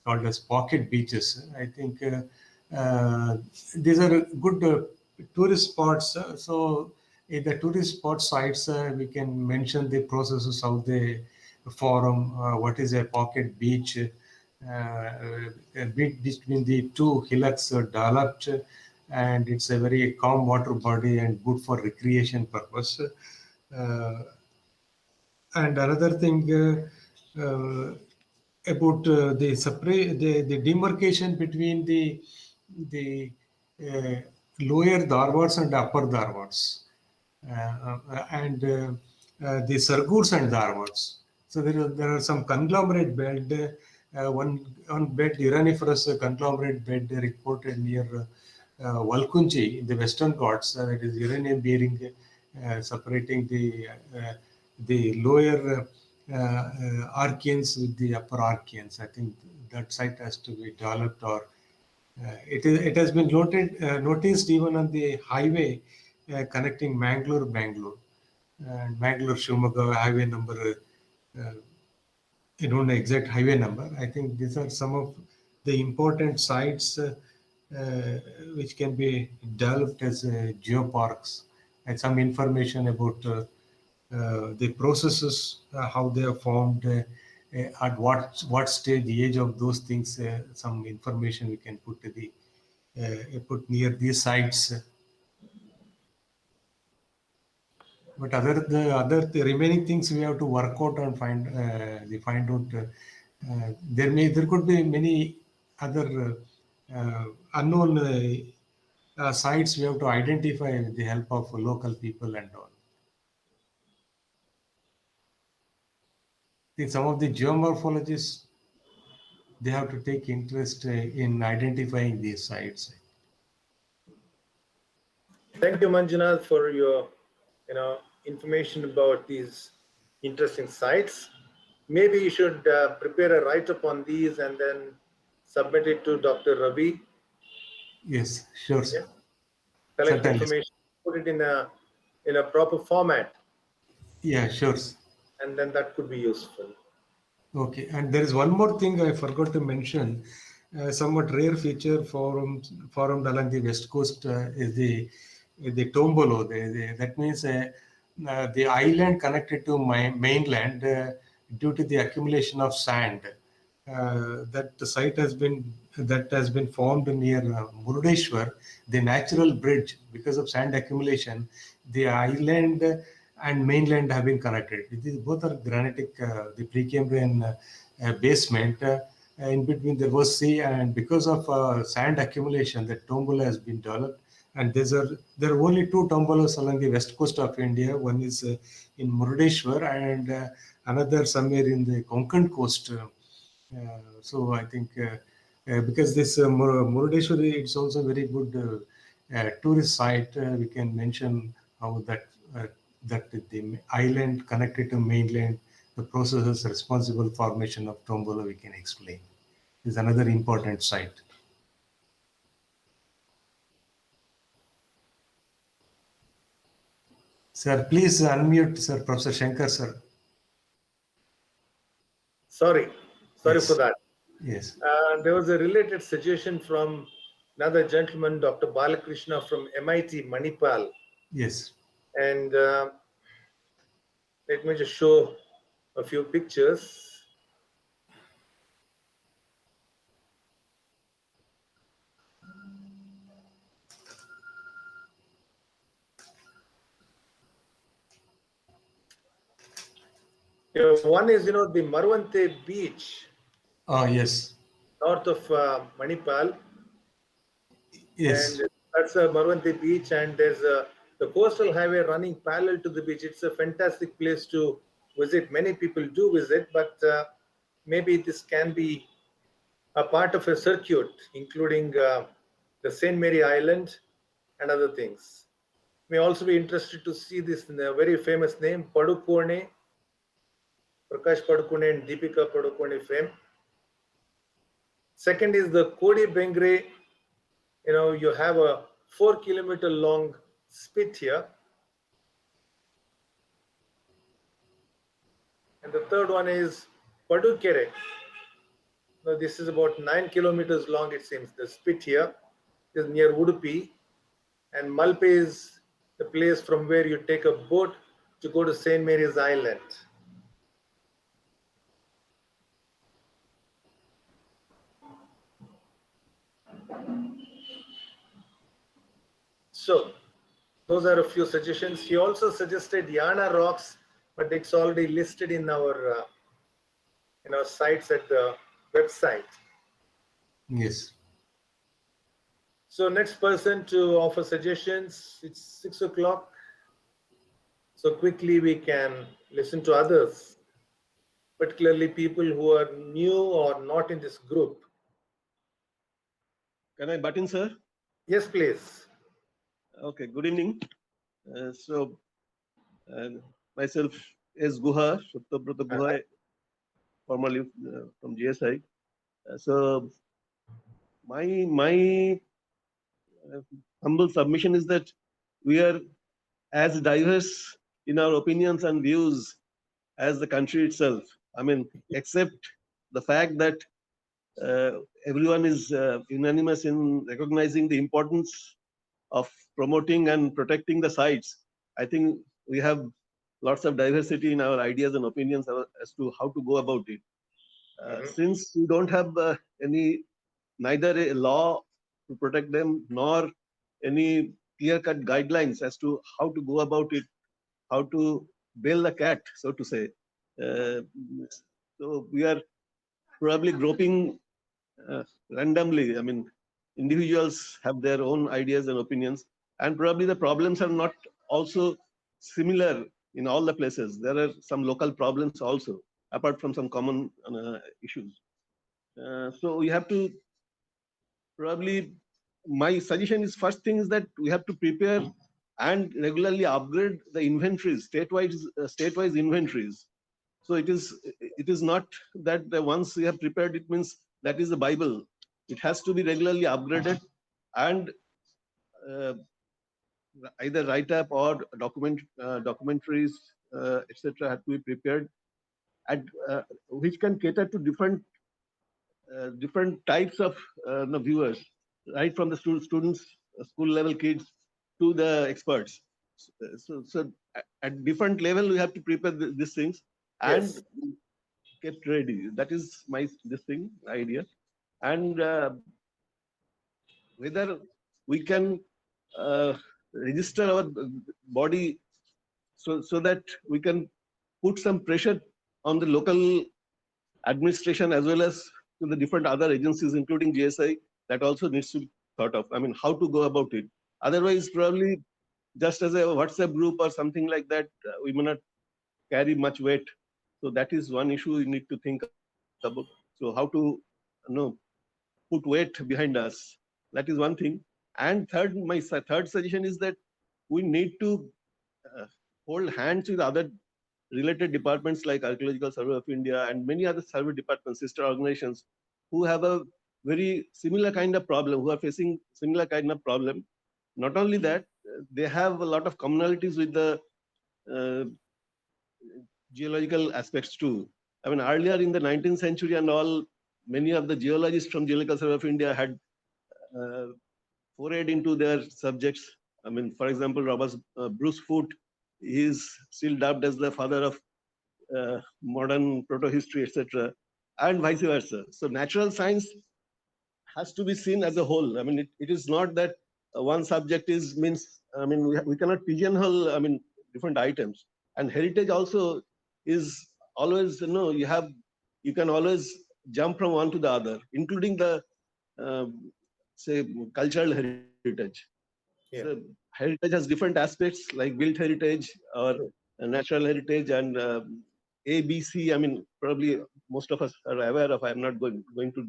called as pocket beaches. I think these are good tourist spots. So in the tourist spot sites, we can mention the processes of the forum. What is a pocket beach? A bit between the two hillocks developed, and it's a very calm water body and good for recreation purpose. And another thing about the demarcation between the lower Dharwats and upper Dharwats, and the Sargurs and Dharwats. So there are some conglomerate bed. One bed, Iraniferous conglomerate bed, reported near Valkunji in the Western Ghats. It is uranium bearing, separating the lower Archeans with the upper Archeans. I think that site has to be developed, or it has been noticed even on the highway connecting Bangalore, and Bangalore-Shivamogga highway number. I don't know exact highway number. I think these are some of the important sites which can be developed as geoparks, and some information about the processes, how they are formed, at what stage, the age of those things. Some information we can put to put near these sites. But the remaining things we have to work out and find out. There could be many other unknown sites we have to identify with the help of local people and all. I think some of the geomorphologists, they have to take interest in identifying these sites. Thank you, Manjunath, for your information about these interesting sites. Maybe you should prepare a write-up on these and then submit it to Dr. Ravi. Yes, sure, sir. Collect Certainly. information, put it in a proper format, Yeah, sure. and then that could be useful. Okay, and there is one more thing I forgot to mention. Somewhat rare feature formed along the west coast is the tombolo. That means the island connected to mainland due to the accumulation of sand. That the site has been formed near Murdeshwar, the natural bridge. Because of sand accumulation, the island and mainland have been connected. These both are granitic, the Precambrian basement. In between there was sea, and because of sand accumulation, the tombola has been developed. And there are only two tombolas along the west coast of India. One is in Murdeshwar, and another somewhere in the Konkan coast. So I think because this Murdeshwar, it's also a very good tourist site. We can mention how that the island connected to mainland, the processes responsible formation of tombola, we can explain. Is another important site. Sir, please unmute, sir, Professor Shankar, sir. Sorry Yes. for that. Yes. There was a related suggestion from another gentleman, Dr. Balakrishna from MIT, Manipal. Yes. And let me just show a few pictures. One is, the Marwante beach. Oh, yes. North of Manipal. Yes. And that's a Marwante beach, and there's the coastal highway running parallel to the beach. It's a fantastic place to visit. Many people do visit, but maybe this can be a part of a circuit, including the St. Mary Island and other things. May also be interested to see this very famous name, Padukone, Prakash Padukone and Deepika Padukone fame. Second is the Kodi Bengre. You have a 4-kilometer long spit here. And the third one is Padukere. Now, this is about 9 kilometers long, it seems. The spit here is near Udupi. And Malpe is the place from where you take a boat to go to St. Mary's Island. So, those are a few suggestions. He also suggested Yana Rocks, but it's already listed in our sites at the website. Yes. So next person to offer suggestions, it's 6 o'clock. So quickly we can listen to others, particularly people who are new or not in this group. Can I butt in, sir? Yes, please. Okay, good evening. Myself is Guha, Shubhtabrata Guha, formerly from GSI. My humble submission is that we are as diverse in our opinions and views as the country itself. I mean, except the fact that everyone is unanimous in recognizing the importance of promoting and protecting the sites. I think we have lots of diversity in our ideas and opinions as to how to go about it. Since we don't have neither a law to protect them nor any clear-cut guidelines as to how to go about it, how to bail the cat, so to say. So we are probably groping randomly. I mean, individuals have their own ideas and opinions, and probably the problems are not also similar in all the places. There are some local problems also, apart from some common issues. So we have to probably, my suggestion is, first thing is that we have to prepare and regularly upgrade the inventories, statewise inventories. So it is not that once we have prepared, it means that is the Bible. It has to be regularly upgraded, and either write-up or documentaries, etc., have to be prepared, which can cater to different types of viewers, right from the students, school level kids, to the experts. So at different level, we have to prepare these things and Yes. kept ready. That is my idea, and whether we can register our body so that we can put some pressure on the local administration as well as to the different other agencies, including GSI, that also needs to be thought of. I mean, how to go about it. Otherwise, probably just as a WhatsApp group or something like that, we may not carry much weight. So that is one issue we need to think about. So how to put weight behind us. That is one thing. And my third suggestion is that we need to hold hands with other related departments like Archaeological Survey of India and many other survey departments, sister organizations, who have a very similar kind of problem, who are facing similar kind of problem. Not only that, they have a lot of commonalities with the geological aspects too. I mean, earlier in the 19th century and all, many of the geologists from Geological Survey of India had forayed into their subjects. I mean, for example, Bruce Foote is still dubbed as the father of modern proto-history, etc., and vice versa. So natural science has to be seen as a whole. I mean, it is not that one subject means, I mean, we cannot pigeonhole, I mean, different items. And heritage also is always, you can always jump from one to the other, including the, say, cultural heritage. Yeah. So heritage has different aspects like built heritage or natural heritage and ABC. I mean, probably most of us are aware of. I'm not going to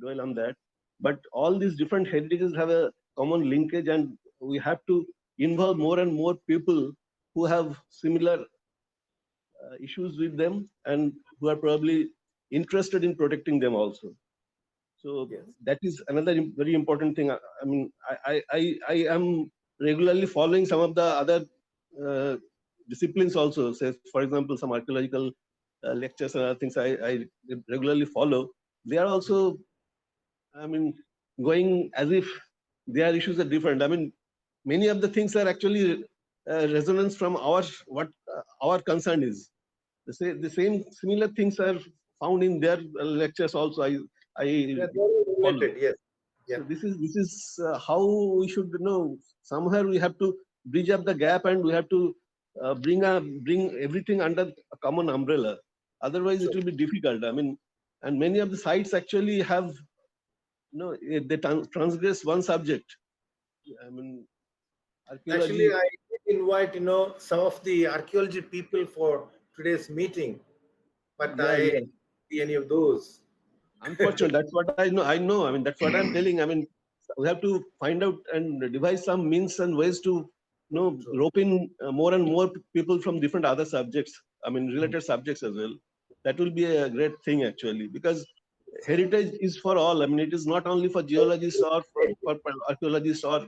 dwell on that. But all these different heritages have a common linkage, and we have to involve more and more people who have similar issues with them and who are probably interested in protecting them also. So that is another very important thing. I mean, I am regularly following some of the other disciplines also. Say, for example, some archaeological lectures and other things I regularly follow. They are also, I mean, going as if their issues are different. I mean, many of the things are actually resonance from what our concern is. The same similar things are found in their lectures also. Yeah, they're related, yes. Yeah. So this is how we should know. Somewhere we have to bridge up the gap, and we have to bring everything under a common umbrella. Otherwise, it will be difficult. I mean, and many of the sites actually have, they transgress one subject. I mean, Actually, I did invite, some of the archaeology people for today's meeting, but I didn't see any of those. Unfortunately, that's what I know. I mean, that's what I'm telling. I mean, we have to find out and devise some means and ways to, rope in more and more people from different other subjects. I mean, related subjects as well. That will be a great thing actually, because heritage is for all. I mean, it is not only for geologists or for archaeologists or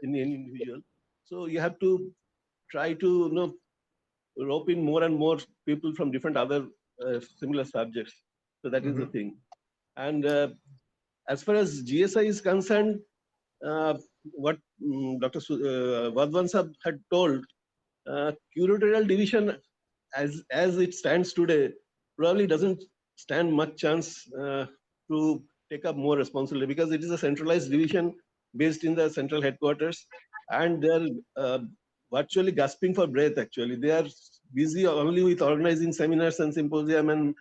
any individual. So you have to try to, rope in more and more people from different other similar subjects. So that is the thing. And as far as GSI is concerned, what Dr. Vadvansab had told, curatorial division as it stands today probably doesn't stand much chance to take up more responsibility, because it is a centralized division based in the central headquarters, and they're virtually gasping for breath actually. They are busy only with organizing seminars and symposium and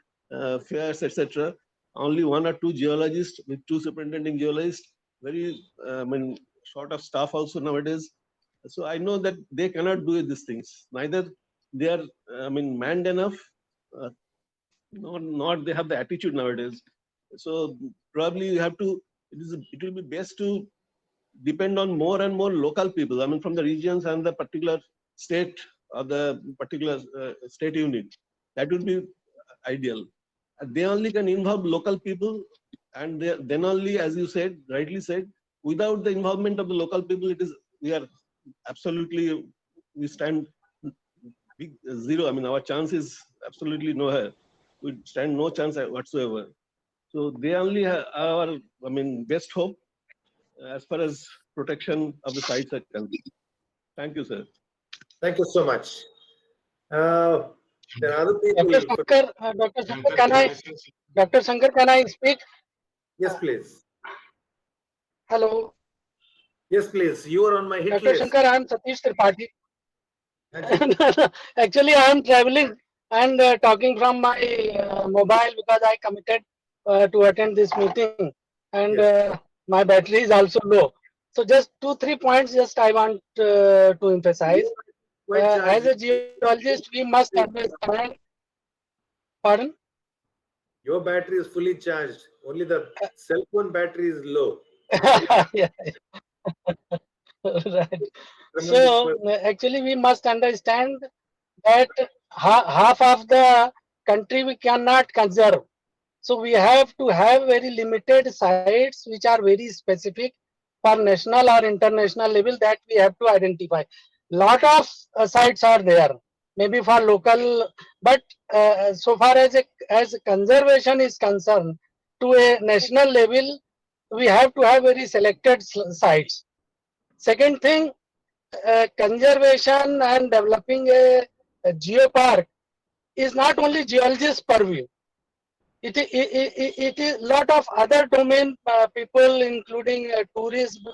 fairs, etc. Only 1 or 2 geologists with 2 superintending geologists, very short of staff also nowadays. So I know that they cannot do these things. Neither they are, manned enough, nor they have the attitude nowadays. So probably you have to. It will be best to depend on more and more local people, I mean, from the regions and the particular state or the particular state unit. That would be ideal. They only can involve local people, and then only, as you said, rightly said, without the involvement of the local people, we stand big zero. I mean, our chance is absolutely nowhere. We stand no chance whatsoever. So they only are our, I mean, best hope as far as protection of the sites are concerned. Thank you, sir. Thank you so much. There are other people. Dr. Shankar, can I speak? Yes, please. Hello. Yes, please. You are on my hit Dr. list. Shankar, I am Satish Tripathi. Actually, I am traveling and talking from my mobile because I committed to attend this meeting, and my battery is also low. So just 2-3 points just I want to emphasize. As a geologist, we must understand. Pardon? Your battery is fully charged. Only the cell phone battery is low. Yeah. Right. So actually, we must understand that half of the country we cannot conserve. So we have to have very limited sites which are very specific for national or international level that we have to identify. Lot of sites are there, maybe for local, but so far as conservation is concerned, to a national level, we have to have very selected sites. Second thing, conservation and developing a geopark is not only geologist's purview. It is lot of other domain people, including tourism,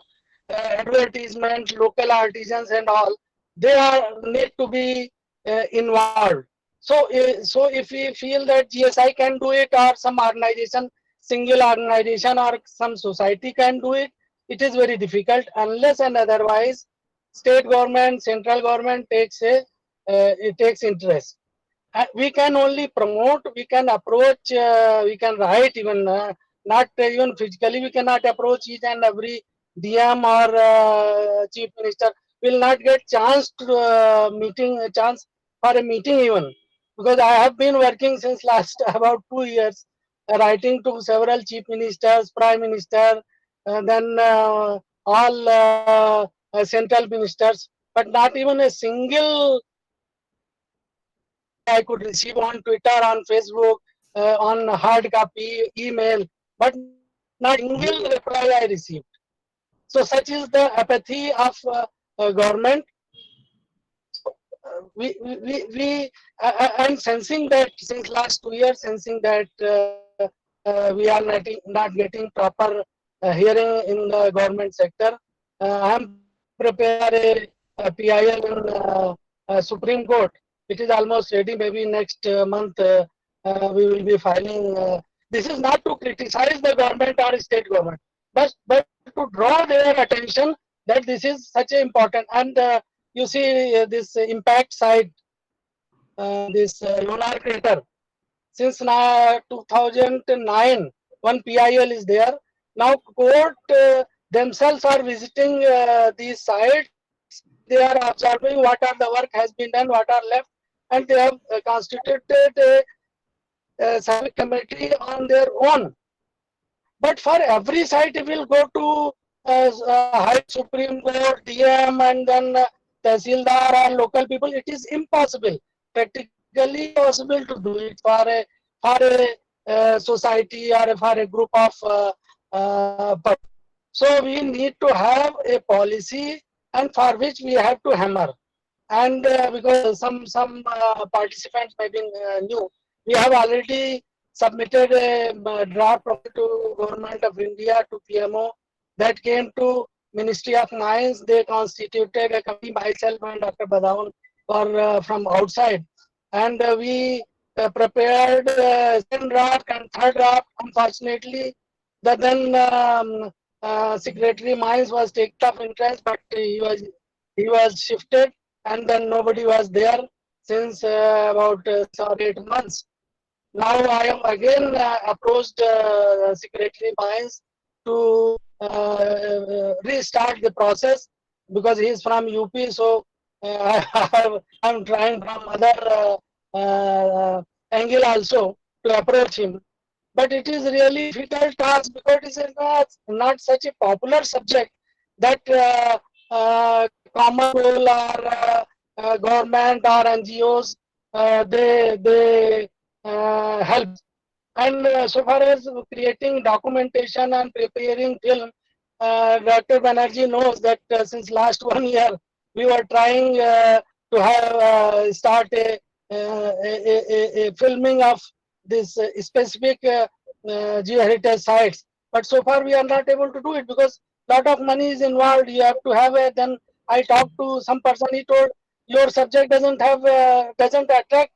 advertisement, local artisans, and all. They need to be involved. So if we feel that GSI can do it, or some organization, single organization, or some society can do it, it is very difficult unless and otherwise state government, central government takes interest. We can only promote, we can approach, we can write even, not even physically, we cannot approach each and every DM or chief minister. Will not get chance to chance for a meeting even, because I have been working since last about 2 years, writing to several chief ministers, prime minister, then all central ministers, but not even a single I could receive on Twitter, on Facebook, on hard copy, email, but not single reply I received. So such is the apathy of government. I'm sensing that since last 2 years, sensing that we are not getting proper hearing in the government sector. I am preparing a PIL in Supreme Court. It is almost ready. Maybe next month we will be filing. This is not to criticize the government or state government, but to draw their attention that this is such an important. And you see this impact side, this lunar crater. Since 2009, one PIL is there. Now court themselves are visiting these sites. They are observing what are the work has been done, what are left, and they have constituted a scientific committee on their own. But for every site, it will go to High Supreme Court, DM, and then Tehsildar or local people. It is impossible, practically possible to do it for a society or for a group of. So we need to have a policy, and for which we have to hammer. And because some participants may be new, we have already submitted a draft to Government of India, to PMO, that came to Ministry of Mines. They constituted a committee, myself and Dr. Badaun, from outside, and we prepared second draft and third draft. Unfortunately, the then Secretary Mines was taken off interest, but he was shifted, and then nobody was there since about 7 or 8 months. Now I am again approached Secretary Mines to restart the process because he is from UP. So I'm trying from other angle also to approach him. But it is really difficult task because it is not such a popular subject that common people or government or NGOs they help. And so far as creating documentation and preparing film, Dr. Banerjee knows that since last 1 year we were trying to have start a filming of this specific geoheritage sites, but so far we are not able to do it because lot of money is involved. You have to have a. Then I talked to some person. He told your subject doesn't have doesn't attract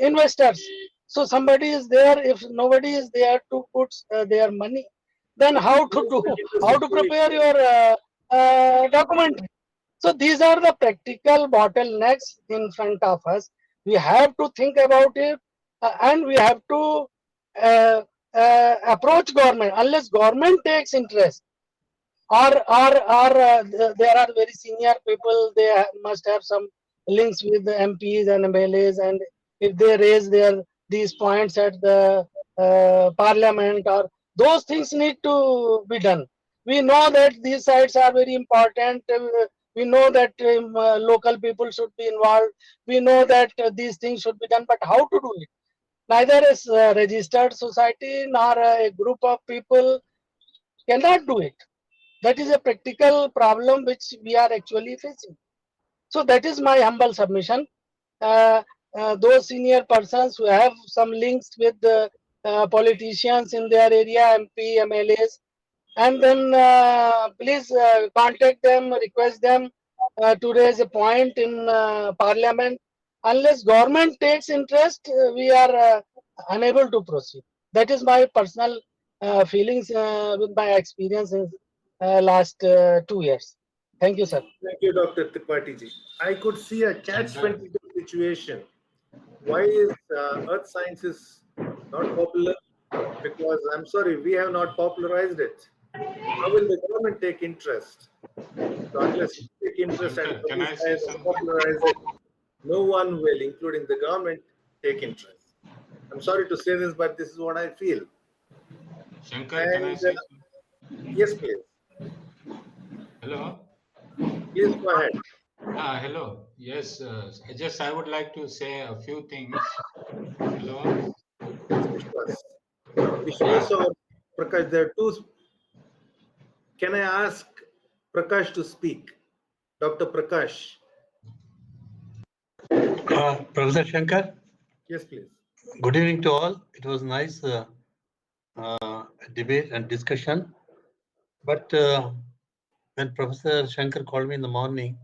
investors. So somebody is there. If nobody is there to put their money, then how to do? How to prepare your document? So these are the practical bottlenecks in front of us. We have to think about it, and we have to approach government. Unless government takes interest, or there are very senior people, they must have some links with the MPs and MLAs, and if they raise these points at the parliament, or those things need to be done. We know that these sites are very important. We know that local people should be involved. We know that these things should be done, but how to do it? Neither a registered society nor a group of people cannot do it. That is a practical problem which we are actually facing. So that is my humble submission. Those senior persons who have some links with the politicians in their area, MP, MLAs, and then please contact them, request them to raise a point in parliament. Unless government takes interest, we are unable to proceed. That is my personal feelings with my experience in last 2 years. Thank you, sir. Thank you, Dr. Tripathi ji. I could see a catch-22 situation. Why is earth sciences not popular? Because I'm sorry, we have not popularized it. How will the government take interest? So unless you take interest and Can I say something? popularize it, no one will, including the government, take interest. I'm sorry to say this, but this is what I feel. Shankar, can I say something? Yes, please. Hello? Please go ahead. Hello. Yes, I would like to say a few things. Hello? Vishwas or Prakash, there are two. Can I ask Prakash to speak? Dr. Prakash. Professor Shankar. Yes, please. Good evening to all. It was nice debate and discussion. But when Professor Shankar called me in the morning,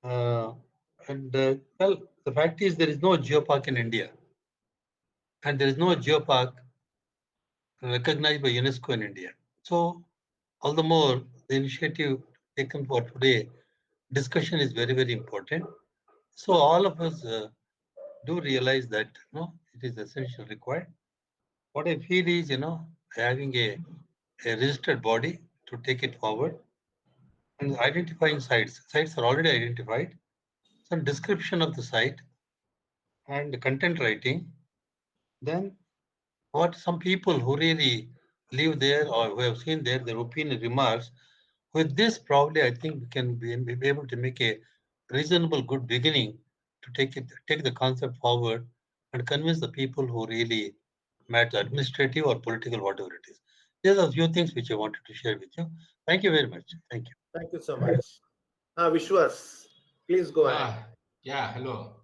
well, the fact is there is no geopark in India, and there is no geopark recognized by UNESCO in India. So, all the more the initiative taken for today discussion is very, very important. So all of us do realize that it is essential required. What I feel is having a registered body to take it forward and identifying sites. Sites are already identified. Some description of the site and content writing. Then what some people who really live there or who have seen there, their opinion remarks. With this, probably I think we can be able to make a reasonable good beginning to take the concept forward and convince the people who really matter, administrative or political, whatever it is. These are a few things which I wanted to share with you. Thank you very much. Thank you. Thank you so much. Vishwas, please go ahead. Yeah, hello.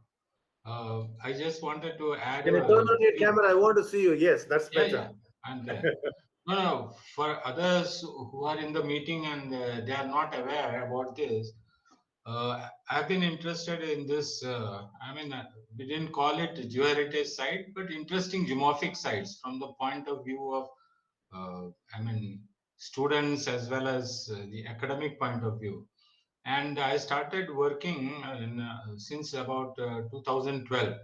I just wanted to add. Can you turn on your camera? I want to see you. Yes, that's better. Yeah, I'm there. No, for others who are in the meeting and they are not aware about this, I've been interested in this. We didn't call it geoheritage site, but interesting geomorphic sites from the point of view of, students as well as the academic point of view. And I started working since about 2012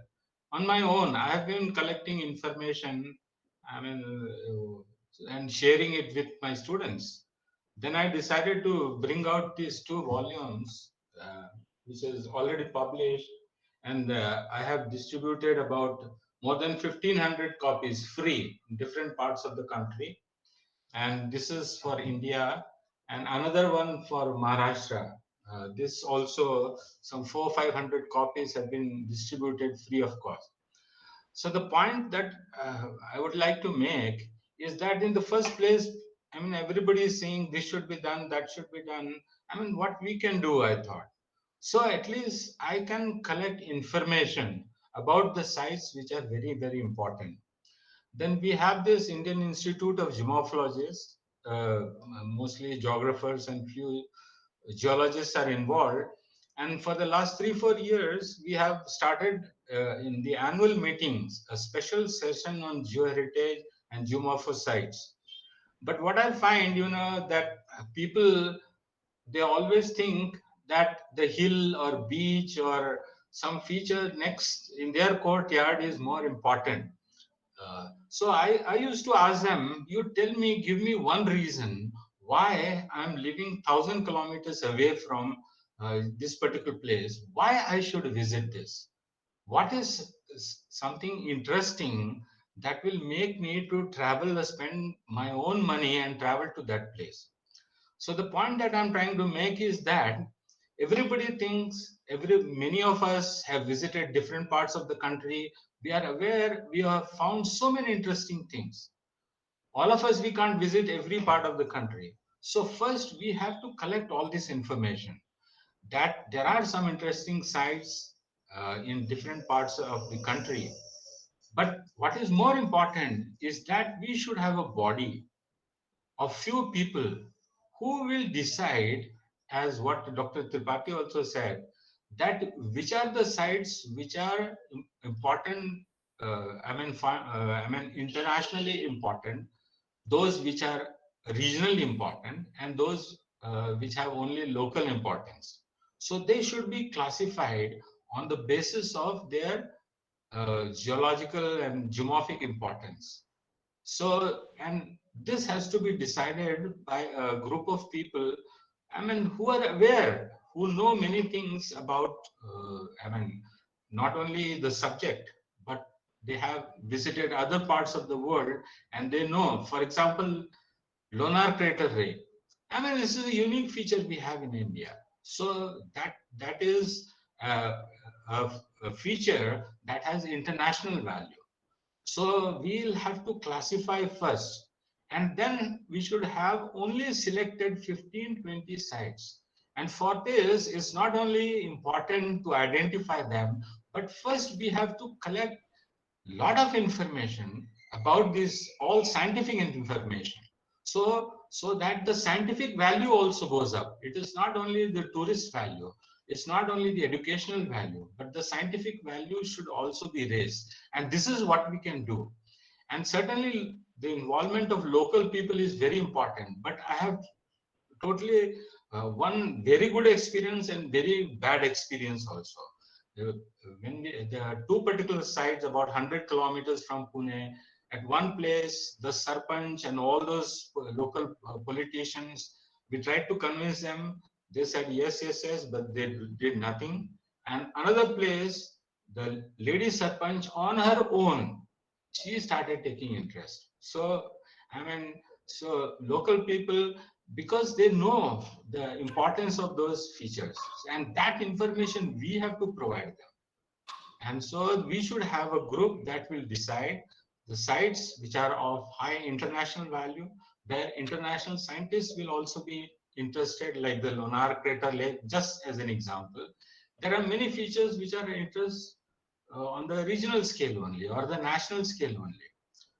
on my own. I have been collecting information. and sharing it with my students. Then I decided to bring out these 2 volumes, which is already published, and I have distributed about more than 1,500 copies free in different parts of the country. And this is for India, and another one for Maharashtra. This also, some 400-500 copies have been distributed free of cost. So the point that I would like to make is that in the first place, I mean, everybody is saying this should be done, that should be done. I mean, what we can do, I thought. So at least I can collect information about the sites which are very, very important. Then we have this Indian Institute of Geomorphologists, mostly geographers and few geologists are involved. And for the last 3-4 years, we have started in the annual meetings a special session on geoheritage and geomorpho sites. But what I find, that people, they always think that the hill or beach or some feature next in their courtyard is more important. So I used to ask them, you tell me, give me one reason why I'm living 1,000 kilometers away from this particular place, why I should visit this. What is something interesting that will make me to travel or spend my own money and travel to that place? So the point that I'm trying to make is that everybody thinks, many of us have visited different parts of the country. We are aware, we have found so many interesting things. All of us, we can't visit every part of the country. So first we have to collect all this information that there are some interesting sites in different parts of the country. But what is more important is that we should have a body of few people who will decide, as what Dr. Tripathi also said, that which are the sites which are important, I mean internationally important, those which are regionally important, and those which have only local importance. So they should be classified on the basis of their geological and geomorphic importance. So, and this has to be decided by a group of people, I mean, who are aware, who know many things about, I mean, not only the subject, but they have visited other parts of the world and they know, for example, Lunar Crater Ray. I mean, this is a unique feature we have in India. So that is a feature that has international value. So we'll have to classify first, and then we should have only selected 15-20 sites. And for this, it's not only important to identify them, but first we have to collect a lot of information about this, all scientific information. So that the scientific value also goes up. It is not only the tourist value, it's not only the educational value, but the scientific value should also be raised. And this is what we can do. And certainly the involvement of local people is very important. But I have totally one very good experience and very bad experience also. There are 2 particular sites about 100 kilometers from Pune. At one place, the Sarpanch and all those local politicians, we tried to convince them. They said yes, but they did nothing. And another place, the lady Sarpanch on her own, she started taking interest. So, I mean, so local people, because they know the importance of those features, and that information we have to provide them. And so we should have a group that will decide the sites which are of high international value, where international scientists will also be interested, like the Lunar Crater Lake, just as an example. There are many features which are of interest on the regional scale only or the national scale only.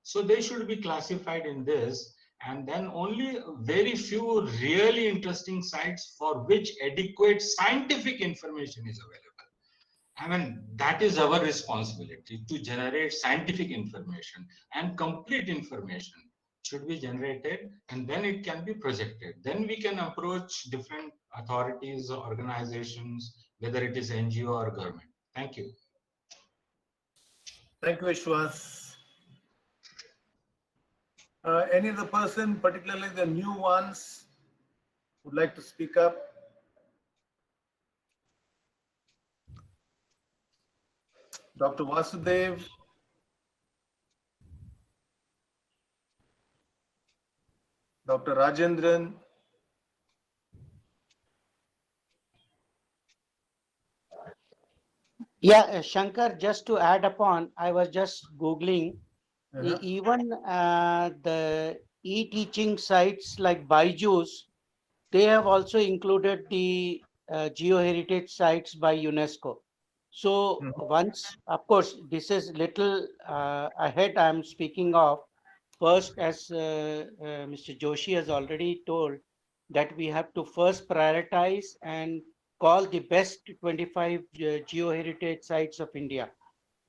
So they should be classified in this, and then only very few really interesting sites for which adequate scientific information is available. I mean, that is our responsibility, to generate scientific information, and complete information should be generated, and then it can be projected. Then we can approach different authorities or organizations, whether it is NGO or government. Thank you. Thank you, Vishwas. Any other person, particularly the new ones, would like to speak up? Dr. Vasudev. Dr. Rajendran. Yeah, Shankar, just to add upon, I was just Googling, Uh-huh. even the e-teaching sites like Byju's, they have also included the geoheritage sites by UNESCO. So once, of course, this is little ahead I'm speaking of. First, as Mr. Joshi has already told, that we have to first prioritize and call the best 25 geoheritage sites of India.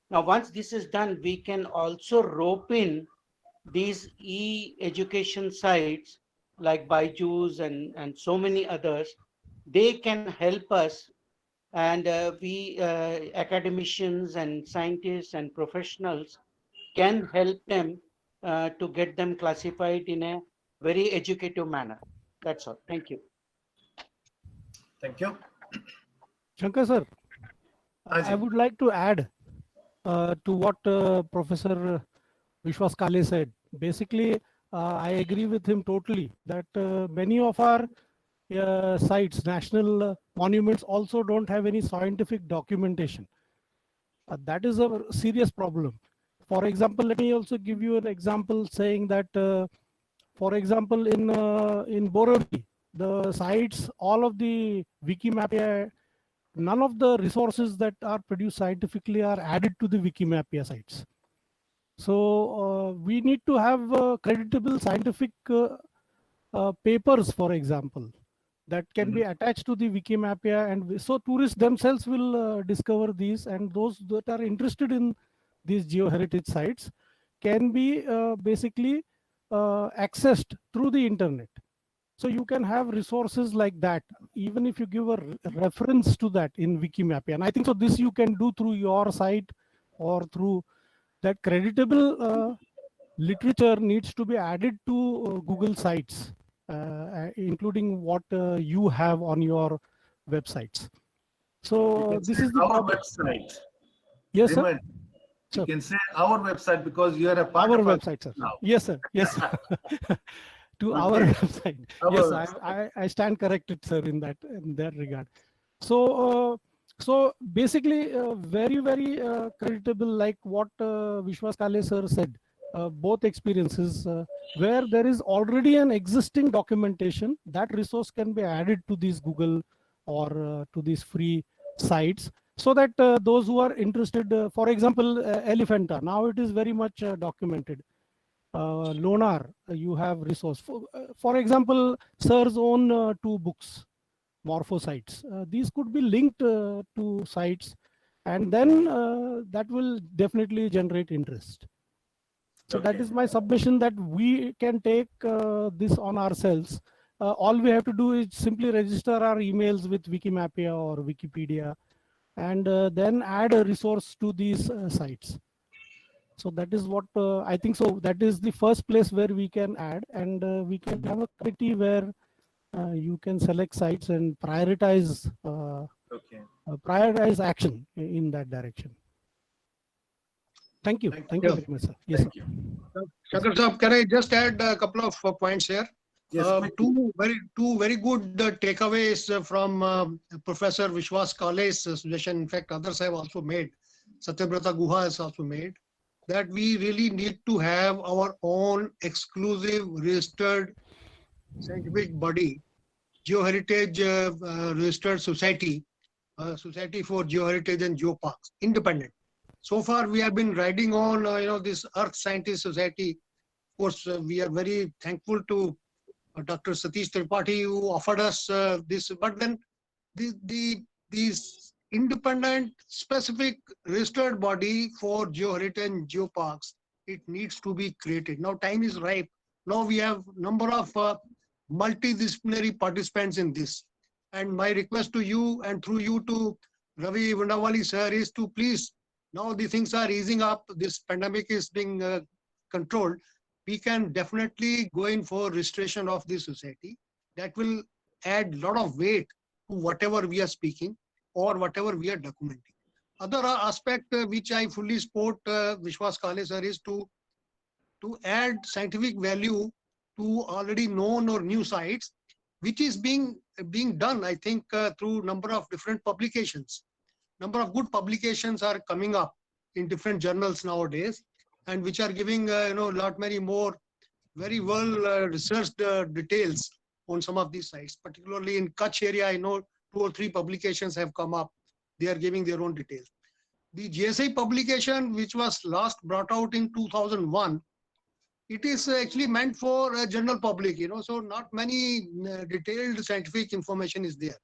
Now, once this is done, we can also rope in these e-education sites like Byju's and so many others. They can help us, and we academicians and scientists and professionals can help them to get them classified in a very educative manner. That's all. Thank you. Thank you. Shankar sir, I Ajit. would like to add to what Professor Vishwas Kale said. Basically, I agree with him totally that many of our sites, national monuments also don't have any scientific documentation. That is a serious problem. For example, let me also give you an example saying that, for example, in Borivali, the sites, all of the Wikimapia, none of the resources that are produced scientifically are added to the Wikimapia sites. So we need to have creditable scientific papers, for example, that can be attached to the Wikimapia, and so tourists themselves will discover these, and those that are interested in these geoheritage sites can be basically accessed through the internet. So you can have resources like that, even if you give a reference to that in Wikimapia. And I think so this you can do through your site or through that. Creditable literature needs to be added to Google sites, including what you have on your websites. So this is the our problem. website. Yes, sir. Raymond, you can say our website because you are a part Our of website, sir. now. Yes, sir. Yes, sir. To our Okay. website. Our Yes, website. I stand corrected, sir, in that regard. So so basically, very creditable, like what Vishwas Kale sir said. Both experiences where there is already an existing documentation, that resource can be added to these Google or to these free sites, so that those who are interested, for example, Elephanta, now it is very much documented. Lonar, you have resource. For example, sir's own 2 books, Morphosites. These could be linked to sites, and then that will definitely generate interest. So that is my submission, that we can take this on ourselves. All we have to do is simply register our emails with Wikimapia or Wikipedia, and then add a resource to these sites. So that is what I think. So that is the first place where we can add, and we can have a committee where you can select sites and prioritize prioritize action in that direction. Thank you. Thank you very much, sir. Yes, sir. Shankar Saab, can I just add a couple of points here? Yes, two very good takeaways from Professor Vishwas Kale's suggestion. In fact, others have also made. Satyabrata Guha has also made that we really need to have our own exclusive registered scientific body, Geoheritage Registered Society, Society for Geoheritage and Geoparks, independent. So far, we have been riding on, this Earth Scientist Society. Of course, we are very thankful to Dr. Satish Tripathi who offered us this. But then these independent, specific registered body for geoheritage and geoparks, it needs to be created. Now, time is ripe. Now we have number of multidisciplinary participants in this. And my request to you and through you to Ravi Vundawali sir is to please, now the things are easing up, this pandemic is being controlled. we can definitely go in for registration of the society. That will add a lot of weight to whatever we are speaking or whatever we are documenting. Other aspect which I fully support Vishwas Kale sir is to add scientific value to already known or new sites, which is being done, I think, through number of different publications. Number of good publications are coming up in different journals nowadays, and which are giving lot many more very well researched details on some of these sites. Particularly in Kutch area, I know 2 or 3 publications have come up. They are giving their own details. The GSI publication, which was last brought out in 2001, it is actually meant for a general public, so not many detailed scientific information is there.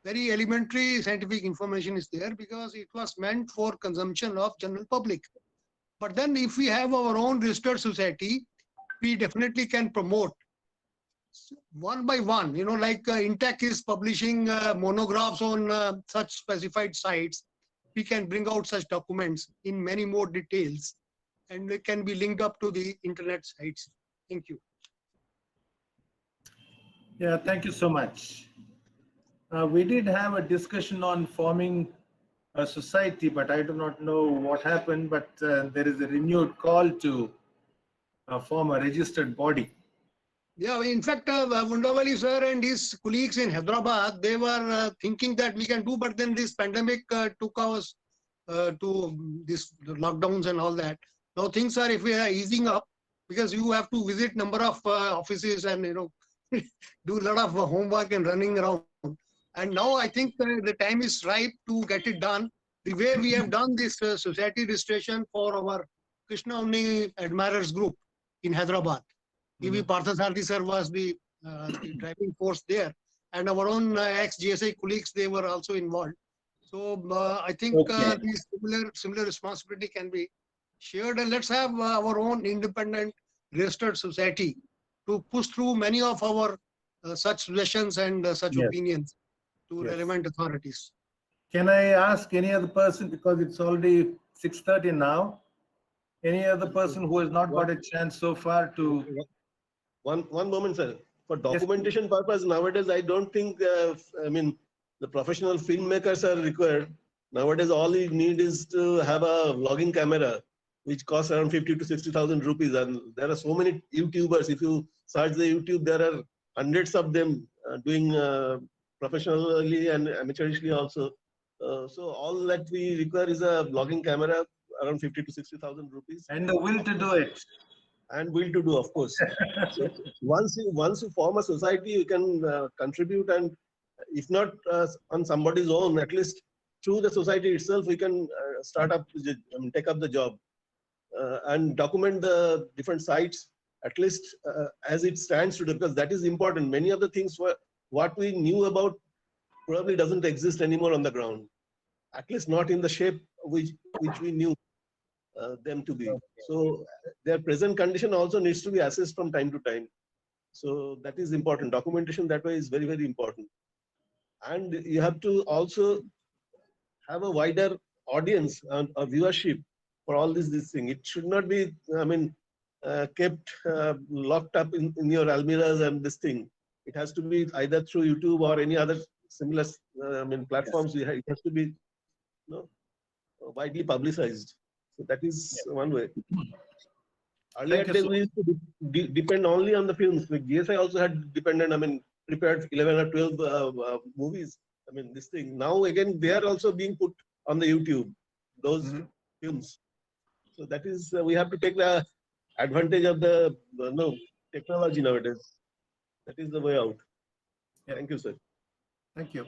Very elementary scientific information is there because it was meant for consumption of general public. But then if we have our own registered society, we definitely can promote one by one, like Intech is publishing monographs on such specified sites. We can bring out such documents in many more details, and they can be linked up to the internet sites. Thank you. Yeah, thank you so much. We did have a discussion on forming a society, but I do not know what happened, but there is a renewed call to form a registered body. Yeah, in fact, Vundavali sir and his colleagues in Hyderabad, they were thinking that we can do, but then this pandemic took us to this lockdowns and all that. Now things are, if we are easing up, because you have to visit number of offices and do a lot of homework and running around. And now I think the time is ripe to get it done. The way we have done this society registration for our Krishna Omni Admirers Group in Hyderabad. E.V. Parthasarathi sir was the driving force there, and our own ex-GSI colleagues, they were also involved. So I think these similar responsibility can be shared, and let's have our own independent registered society to push through many of our such suggestions and such opinions to relevant authorities. Can I ask any other person, because it's already 6:30 now, any other person who has not got a chance so far to... One moment, sir. For documentation purpose, nowadays, I don't think, the professional filmmakers are required. Nowadays, all you need is to have a vlogging camera, which costs around 50 to 60,000 rupees. And there are so many YouTubers. If you search the YouTube, there are hundreds of them doing professionally and amateurishly also. So all that we require is a vlogging camera, around 50 to 60,000 rupees. And the will to do it. And will to do, of course. So once you form a society, you can contribute, and if not on somebody's own, at least through the society itself, we can start up, take up the job and document the different sites, at least as it stands today, because that is important. Many of the things what we knew about probably doesn't exist anymore on the ground, at least not in the shape which we knew them to be. So their present condition also needs to be assessed from time to time. So that is important. Documentation that way is very, very important. And you have to also have a wider audience and a viewership for all this thing. It should not be, kept locked up in your almirahs and this thing. It has to be either through YouTube or any other similar platforms. It has to be widely publicized. So that is one way. Earlier days, we used to depend only on the films. Like GSI also had dependent, prepared 11 or 12 movies. This thing. Now again, they are also being put on the YouTube, those films. So that is, we have to take the advantage of the technology nowadays. That is the way out. Thank you, sir. Thank you.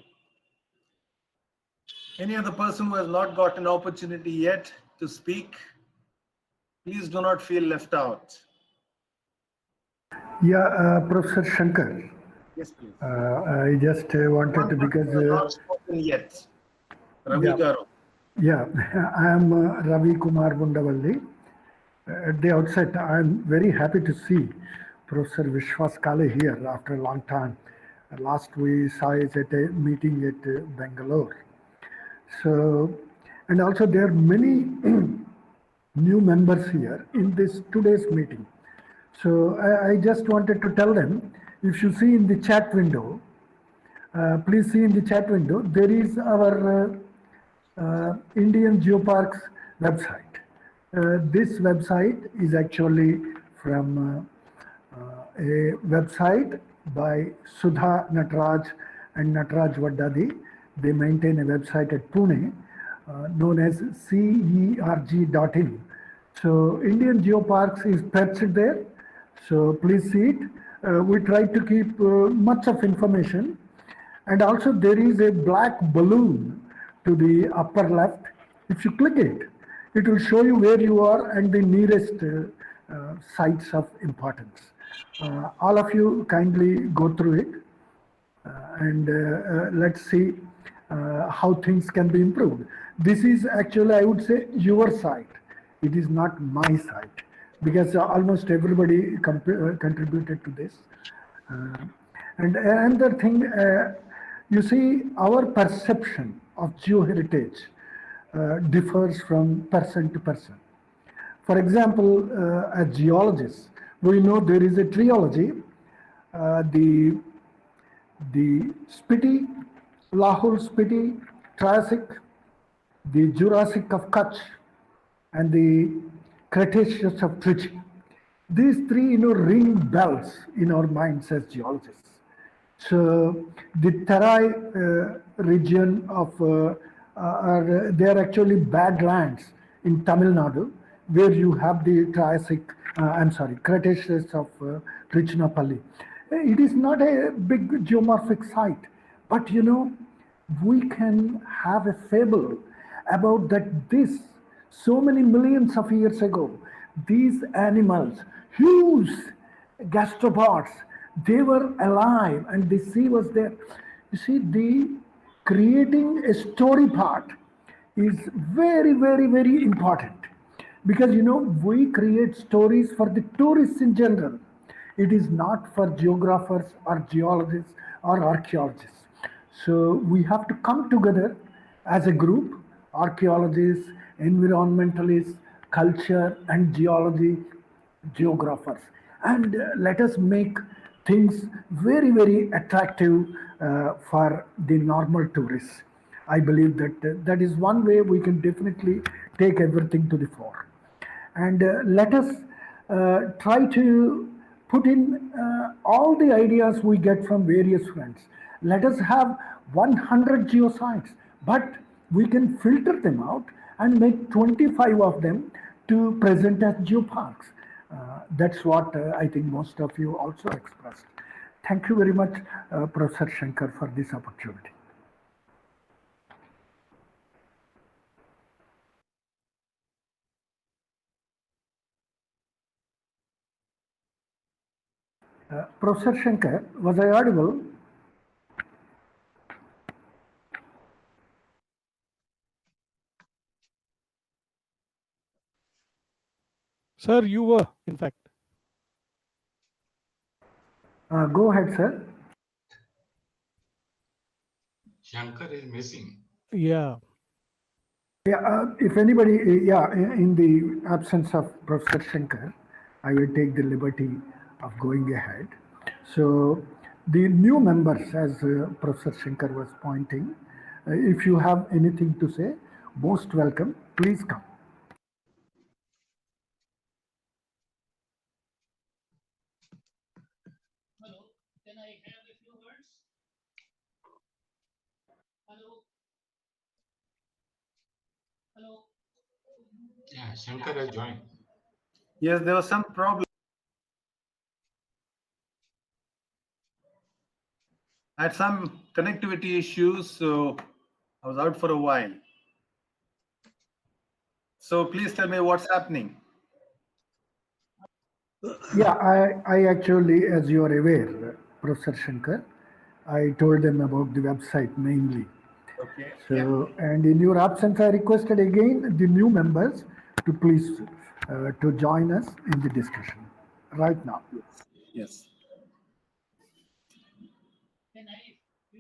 Any other person who has not got an opportunity yet to speak, please do not feel left out. Yeah, Professor Shankar. Yes, please. I just wanted to, because not spoken yet. Ravi Garu. Yeah, I am Ravi Kumar Bundavalli. At the outset, I am very happy to see Professor Vishwas Kale here after a long time. Last we saw it at a meeting at Bangalore. So, and also there are many new members here in this today's meeting. So I just wanted to tell them, if you see in the chat window, please see in the chat window, there is our Indian Geoparks website. This website is actually from a website by Sudha Nataraj and Nataraj Vaddadi. They maintain a website at Pune known as cerg.in. So Indian Geoparks is perched there. So please see it. We try to keep much of information. And also there is a black balloon to the upper left. If you click it, it will show you where you are and the nearest sites of importance. All of you kindly go through it and let's see how things can be improved. This is actually, I would say, your site. It is not my site because almost everybody contributed to this. And another thing, you see, our perception of geoheritage differs from person to person. For example, as geologists, we know there is a trilogy, the Spiti, Lahul Spiti, Triassic, the Jurassic of Kutch, and the Cretaceous of Trichy. These three, ring bells in our minds as geologists. So the Terai region of, they are actually badlands in Tamil Nadu, where you have the Cretaceous of Trichinopalli. It is not a big geomorphic site, but we can have a fable about that so many millions of years ago, these animals, huge gastropods, they were alive and the sea was there. You see, the creating a story part is very, very, very important because, we create stories for the tourists in general. It is not for geographers or geologists or archaeologists. So we have to come together as a group, archaeologists, environmentalists, culture and geology geographers, and let us make things very, very attractive for the normal tourists. I believe that that is one way we can definitely take everything to the fore. And let us try to put in all the ideas we get from various friends. Let us have 100 geosites, but we can filter them out and make 25 of them to present as geoparks. That's what I think most of you also expressed. Thank you very much, Professor Shankar, for this opportunity. Professor Shankar, was I audible? Sir, you were, in fact. Go ahead, sir. Shankar is missing. Yeah. Yeah, if anybody, in the absence of Professor Shankar, I will take the liberty of going ahead. So the new members, as Professor Shankar was pointing, if you have anything to say, most welcome, please come. Hello, can I have a few words? Hello? Hello? Yeah, Shankar has joined. Yes, there was some problem. I had some connectivity issues, so I was out for a while. So please tell me what's happening. Yeah, I actually, as you are aware, Professor Shankar, I told them about the website mainly. Okay. So, and in your absence, I requested again the new members to please to join us in the discussion right now. Yes.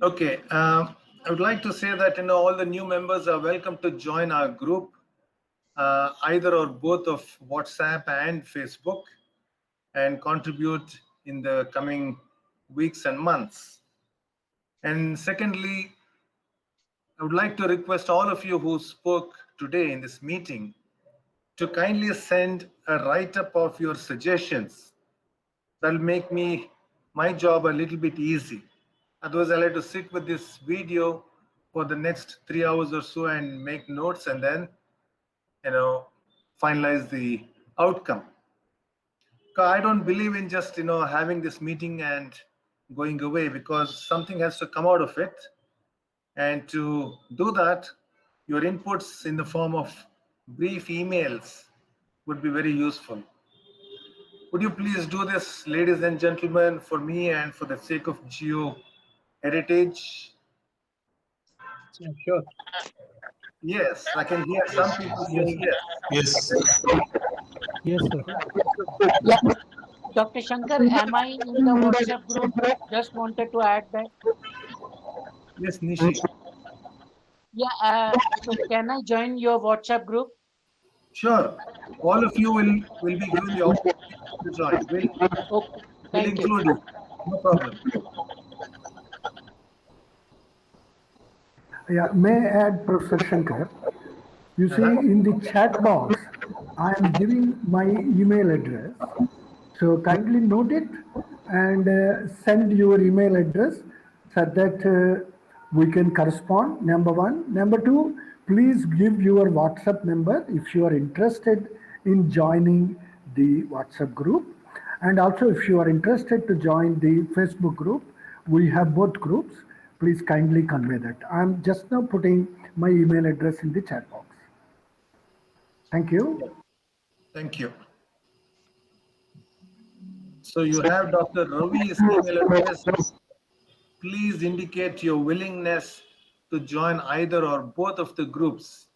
Okay. I would like to say that all the new members are welcome to join our group, either or both of WhatsApp and Facebook. and contribute in the coming weeks and months. And secondly, I would like to request all of you who spoke today in this meeting to kindly send a write-up of your suggestions. That'll make my job a little bit easy. Otherwise, I'll have to sit with this video for the next 3 hours or so and make notes and then, finalize the outcome. I don't believe in just, having this meeting and going away, because something has to come out of it. And to do that, your inputs in the form of brief emails would be very useful. Would you please do this, ladies and gentlemen, for me and for the sake of Geo Heritage? Yeah, sure. Yes, I can hear some people saying yes. Yes. Yes, sir. Dr. Shankar, am I in the WhatsApp group? Just wanted to add that. Yes, Nishi. Yeah, so can I join your WhatsApp group? Sure. All of you will be given the opportunity to join. We'll Thank you. include you. No problem. Yeah, may I add, Professor Shankar? You see, in the chat box, I am giving my email address. So kindly note it and send your email address so that we can correspond, number one. Number two, please give your WhatsApp number if you are interested in joining the WhatsApp group. And also, if you are interested to join the Facebook group, we have both groups. Please kindly convey that. I'm just now putting my email address in the chat box. Thank you. Thank you. So you have Dr. Ravi's email address. Please indicate your willingness to join either or both of the groups,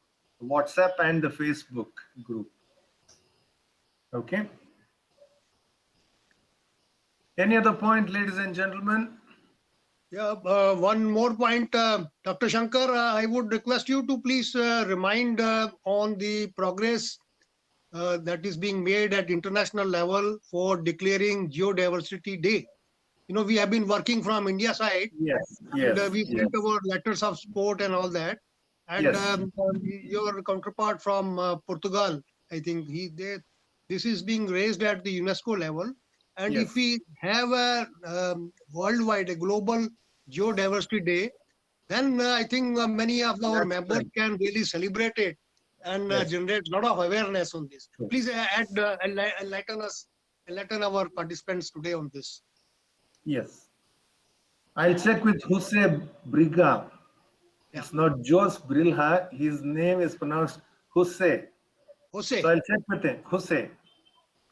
WhatsApp and the Facebook group. Okay. Any other point, ladies and gentlemen? Yeah, one more point, Dr. Shankar, I would request you to please remind on the progress that is being made at international level for declaring Geodiversity Day. We have been working from India side. Yes, And we sent our letters of support and all that. And Yes. Your counterpart from Portugal, I think this is being raised at the UNESCO level. And Yes. if we have a worldwide, a global Geodiversity Day, then I think many of our That's members right. can really celebrate it and Yes. generate a lot of awareness on this. Sure. Please enlighten our participants today on this. Yes. I'll check with Jose Briga. It's not Jose Brilha. His name is pronounced Jose. Jose. So I'll check with him. Jose.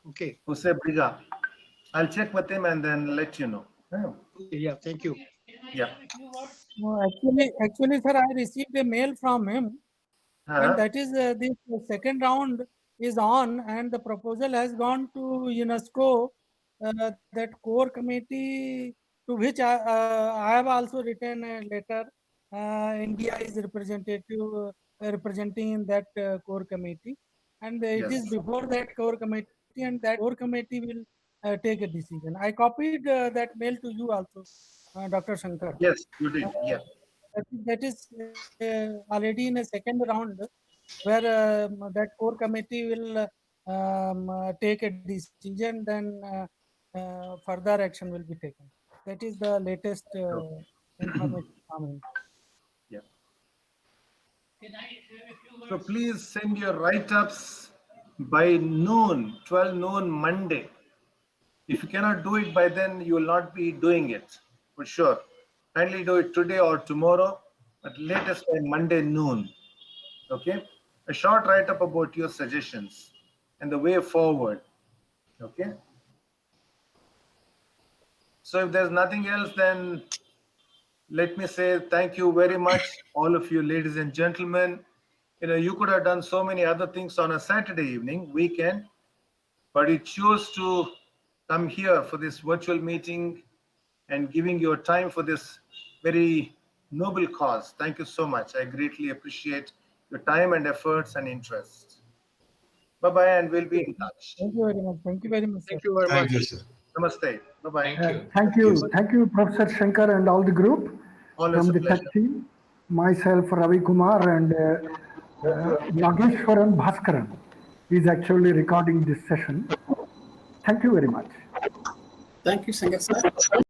Okay. Jose Briga. I'll check with him and then let you know. Yeah, thank you. Yeah. No, actually, sir, I received a mail from him, and that is this second round is on, and the proposal has gone to UNESCO. That core committee to which I have also written a letter. India is representing in that core committee, and it is Yes. before that core committee, and that core committee will take a decision. I copied that mail to you also, Dr. Shankar. Yes, you did. Yeah. That is already in a second round where that core committee will take a decision, then further action will be taken. That is the latest information coming. Yeah. So please send your write-ups by noon, 12 noon Monday. If you cannot do it by then, you will not be doing it for sure. Kindly do it today or tomorrow, at latest by Monday noon. Okay? A short write-up about your suggestions and the way forward. Okay? So if there's nothing else, then let me say thank you very much, all of you, ladies and gentlemen. You could have done so many other things on a Saturday evening, weekend, but you chose to come here for this virtual meeting and giving your time for this very noble cause. Thank you so much. I greatly appreciate your time and efforts and interest. Bye-bye, and we'll be in touch. Thank you very much. Thank you very much. Thank you very Thank much. you, sir. Namaste. Bye-bye. Thank you. Thank you, Professor Shankar and all the group Always from a the pleasure. tech team. Myself, Ravi Kumar, and Nageshwaran Bhaskaran is actually recording this session. Thank you very much. Thank you, Shankar sir.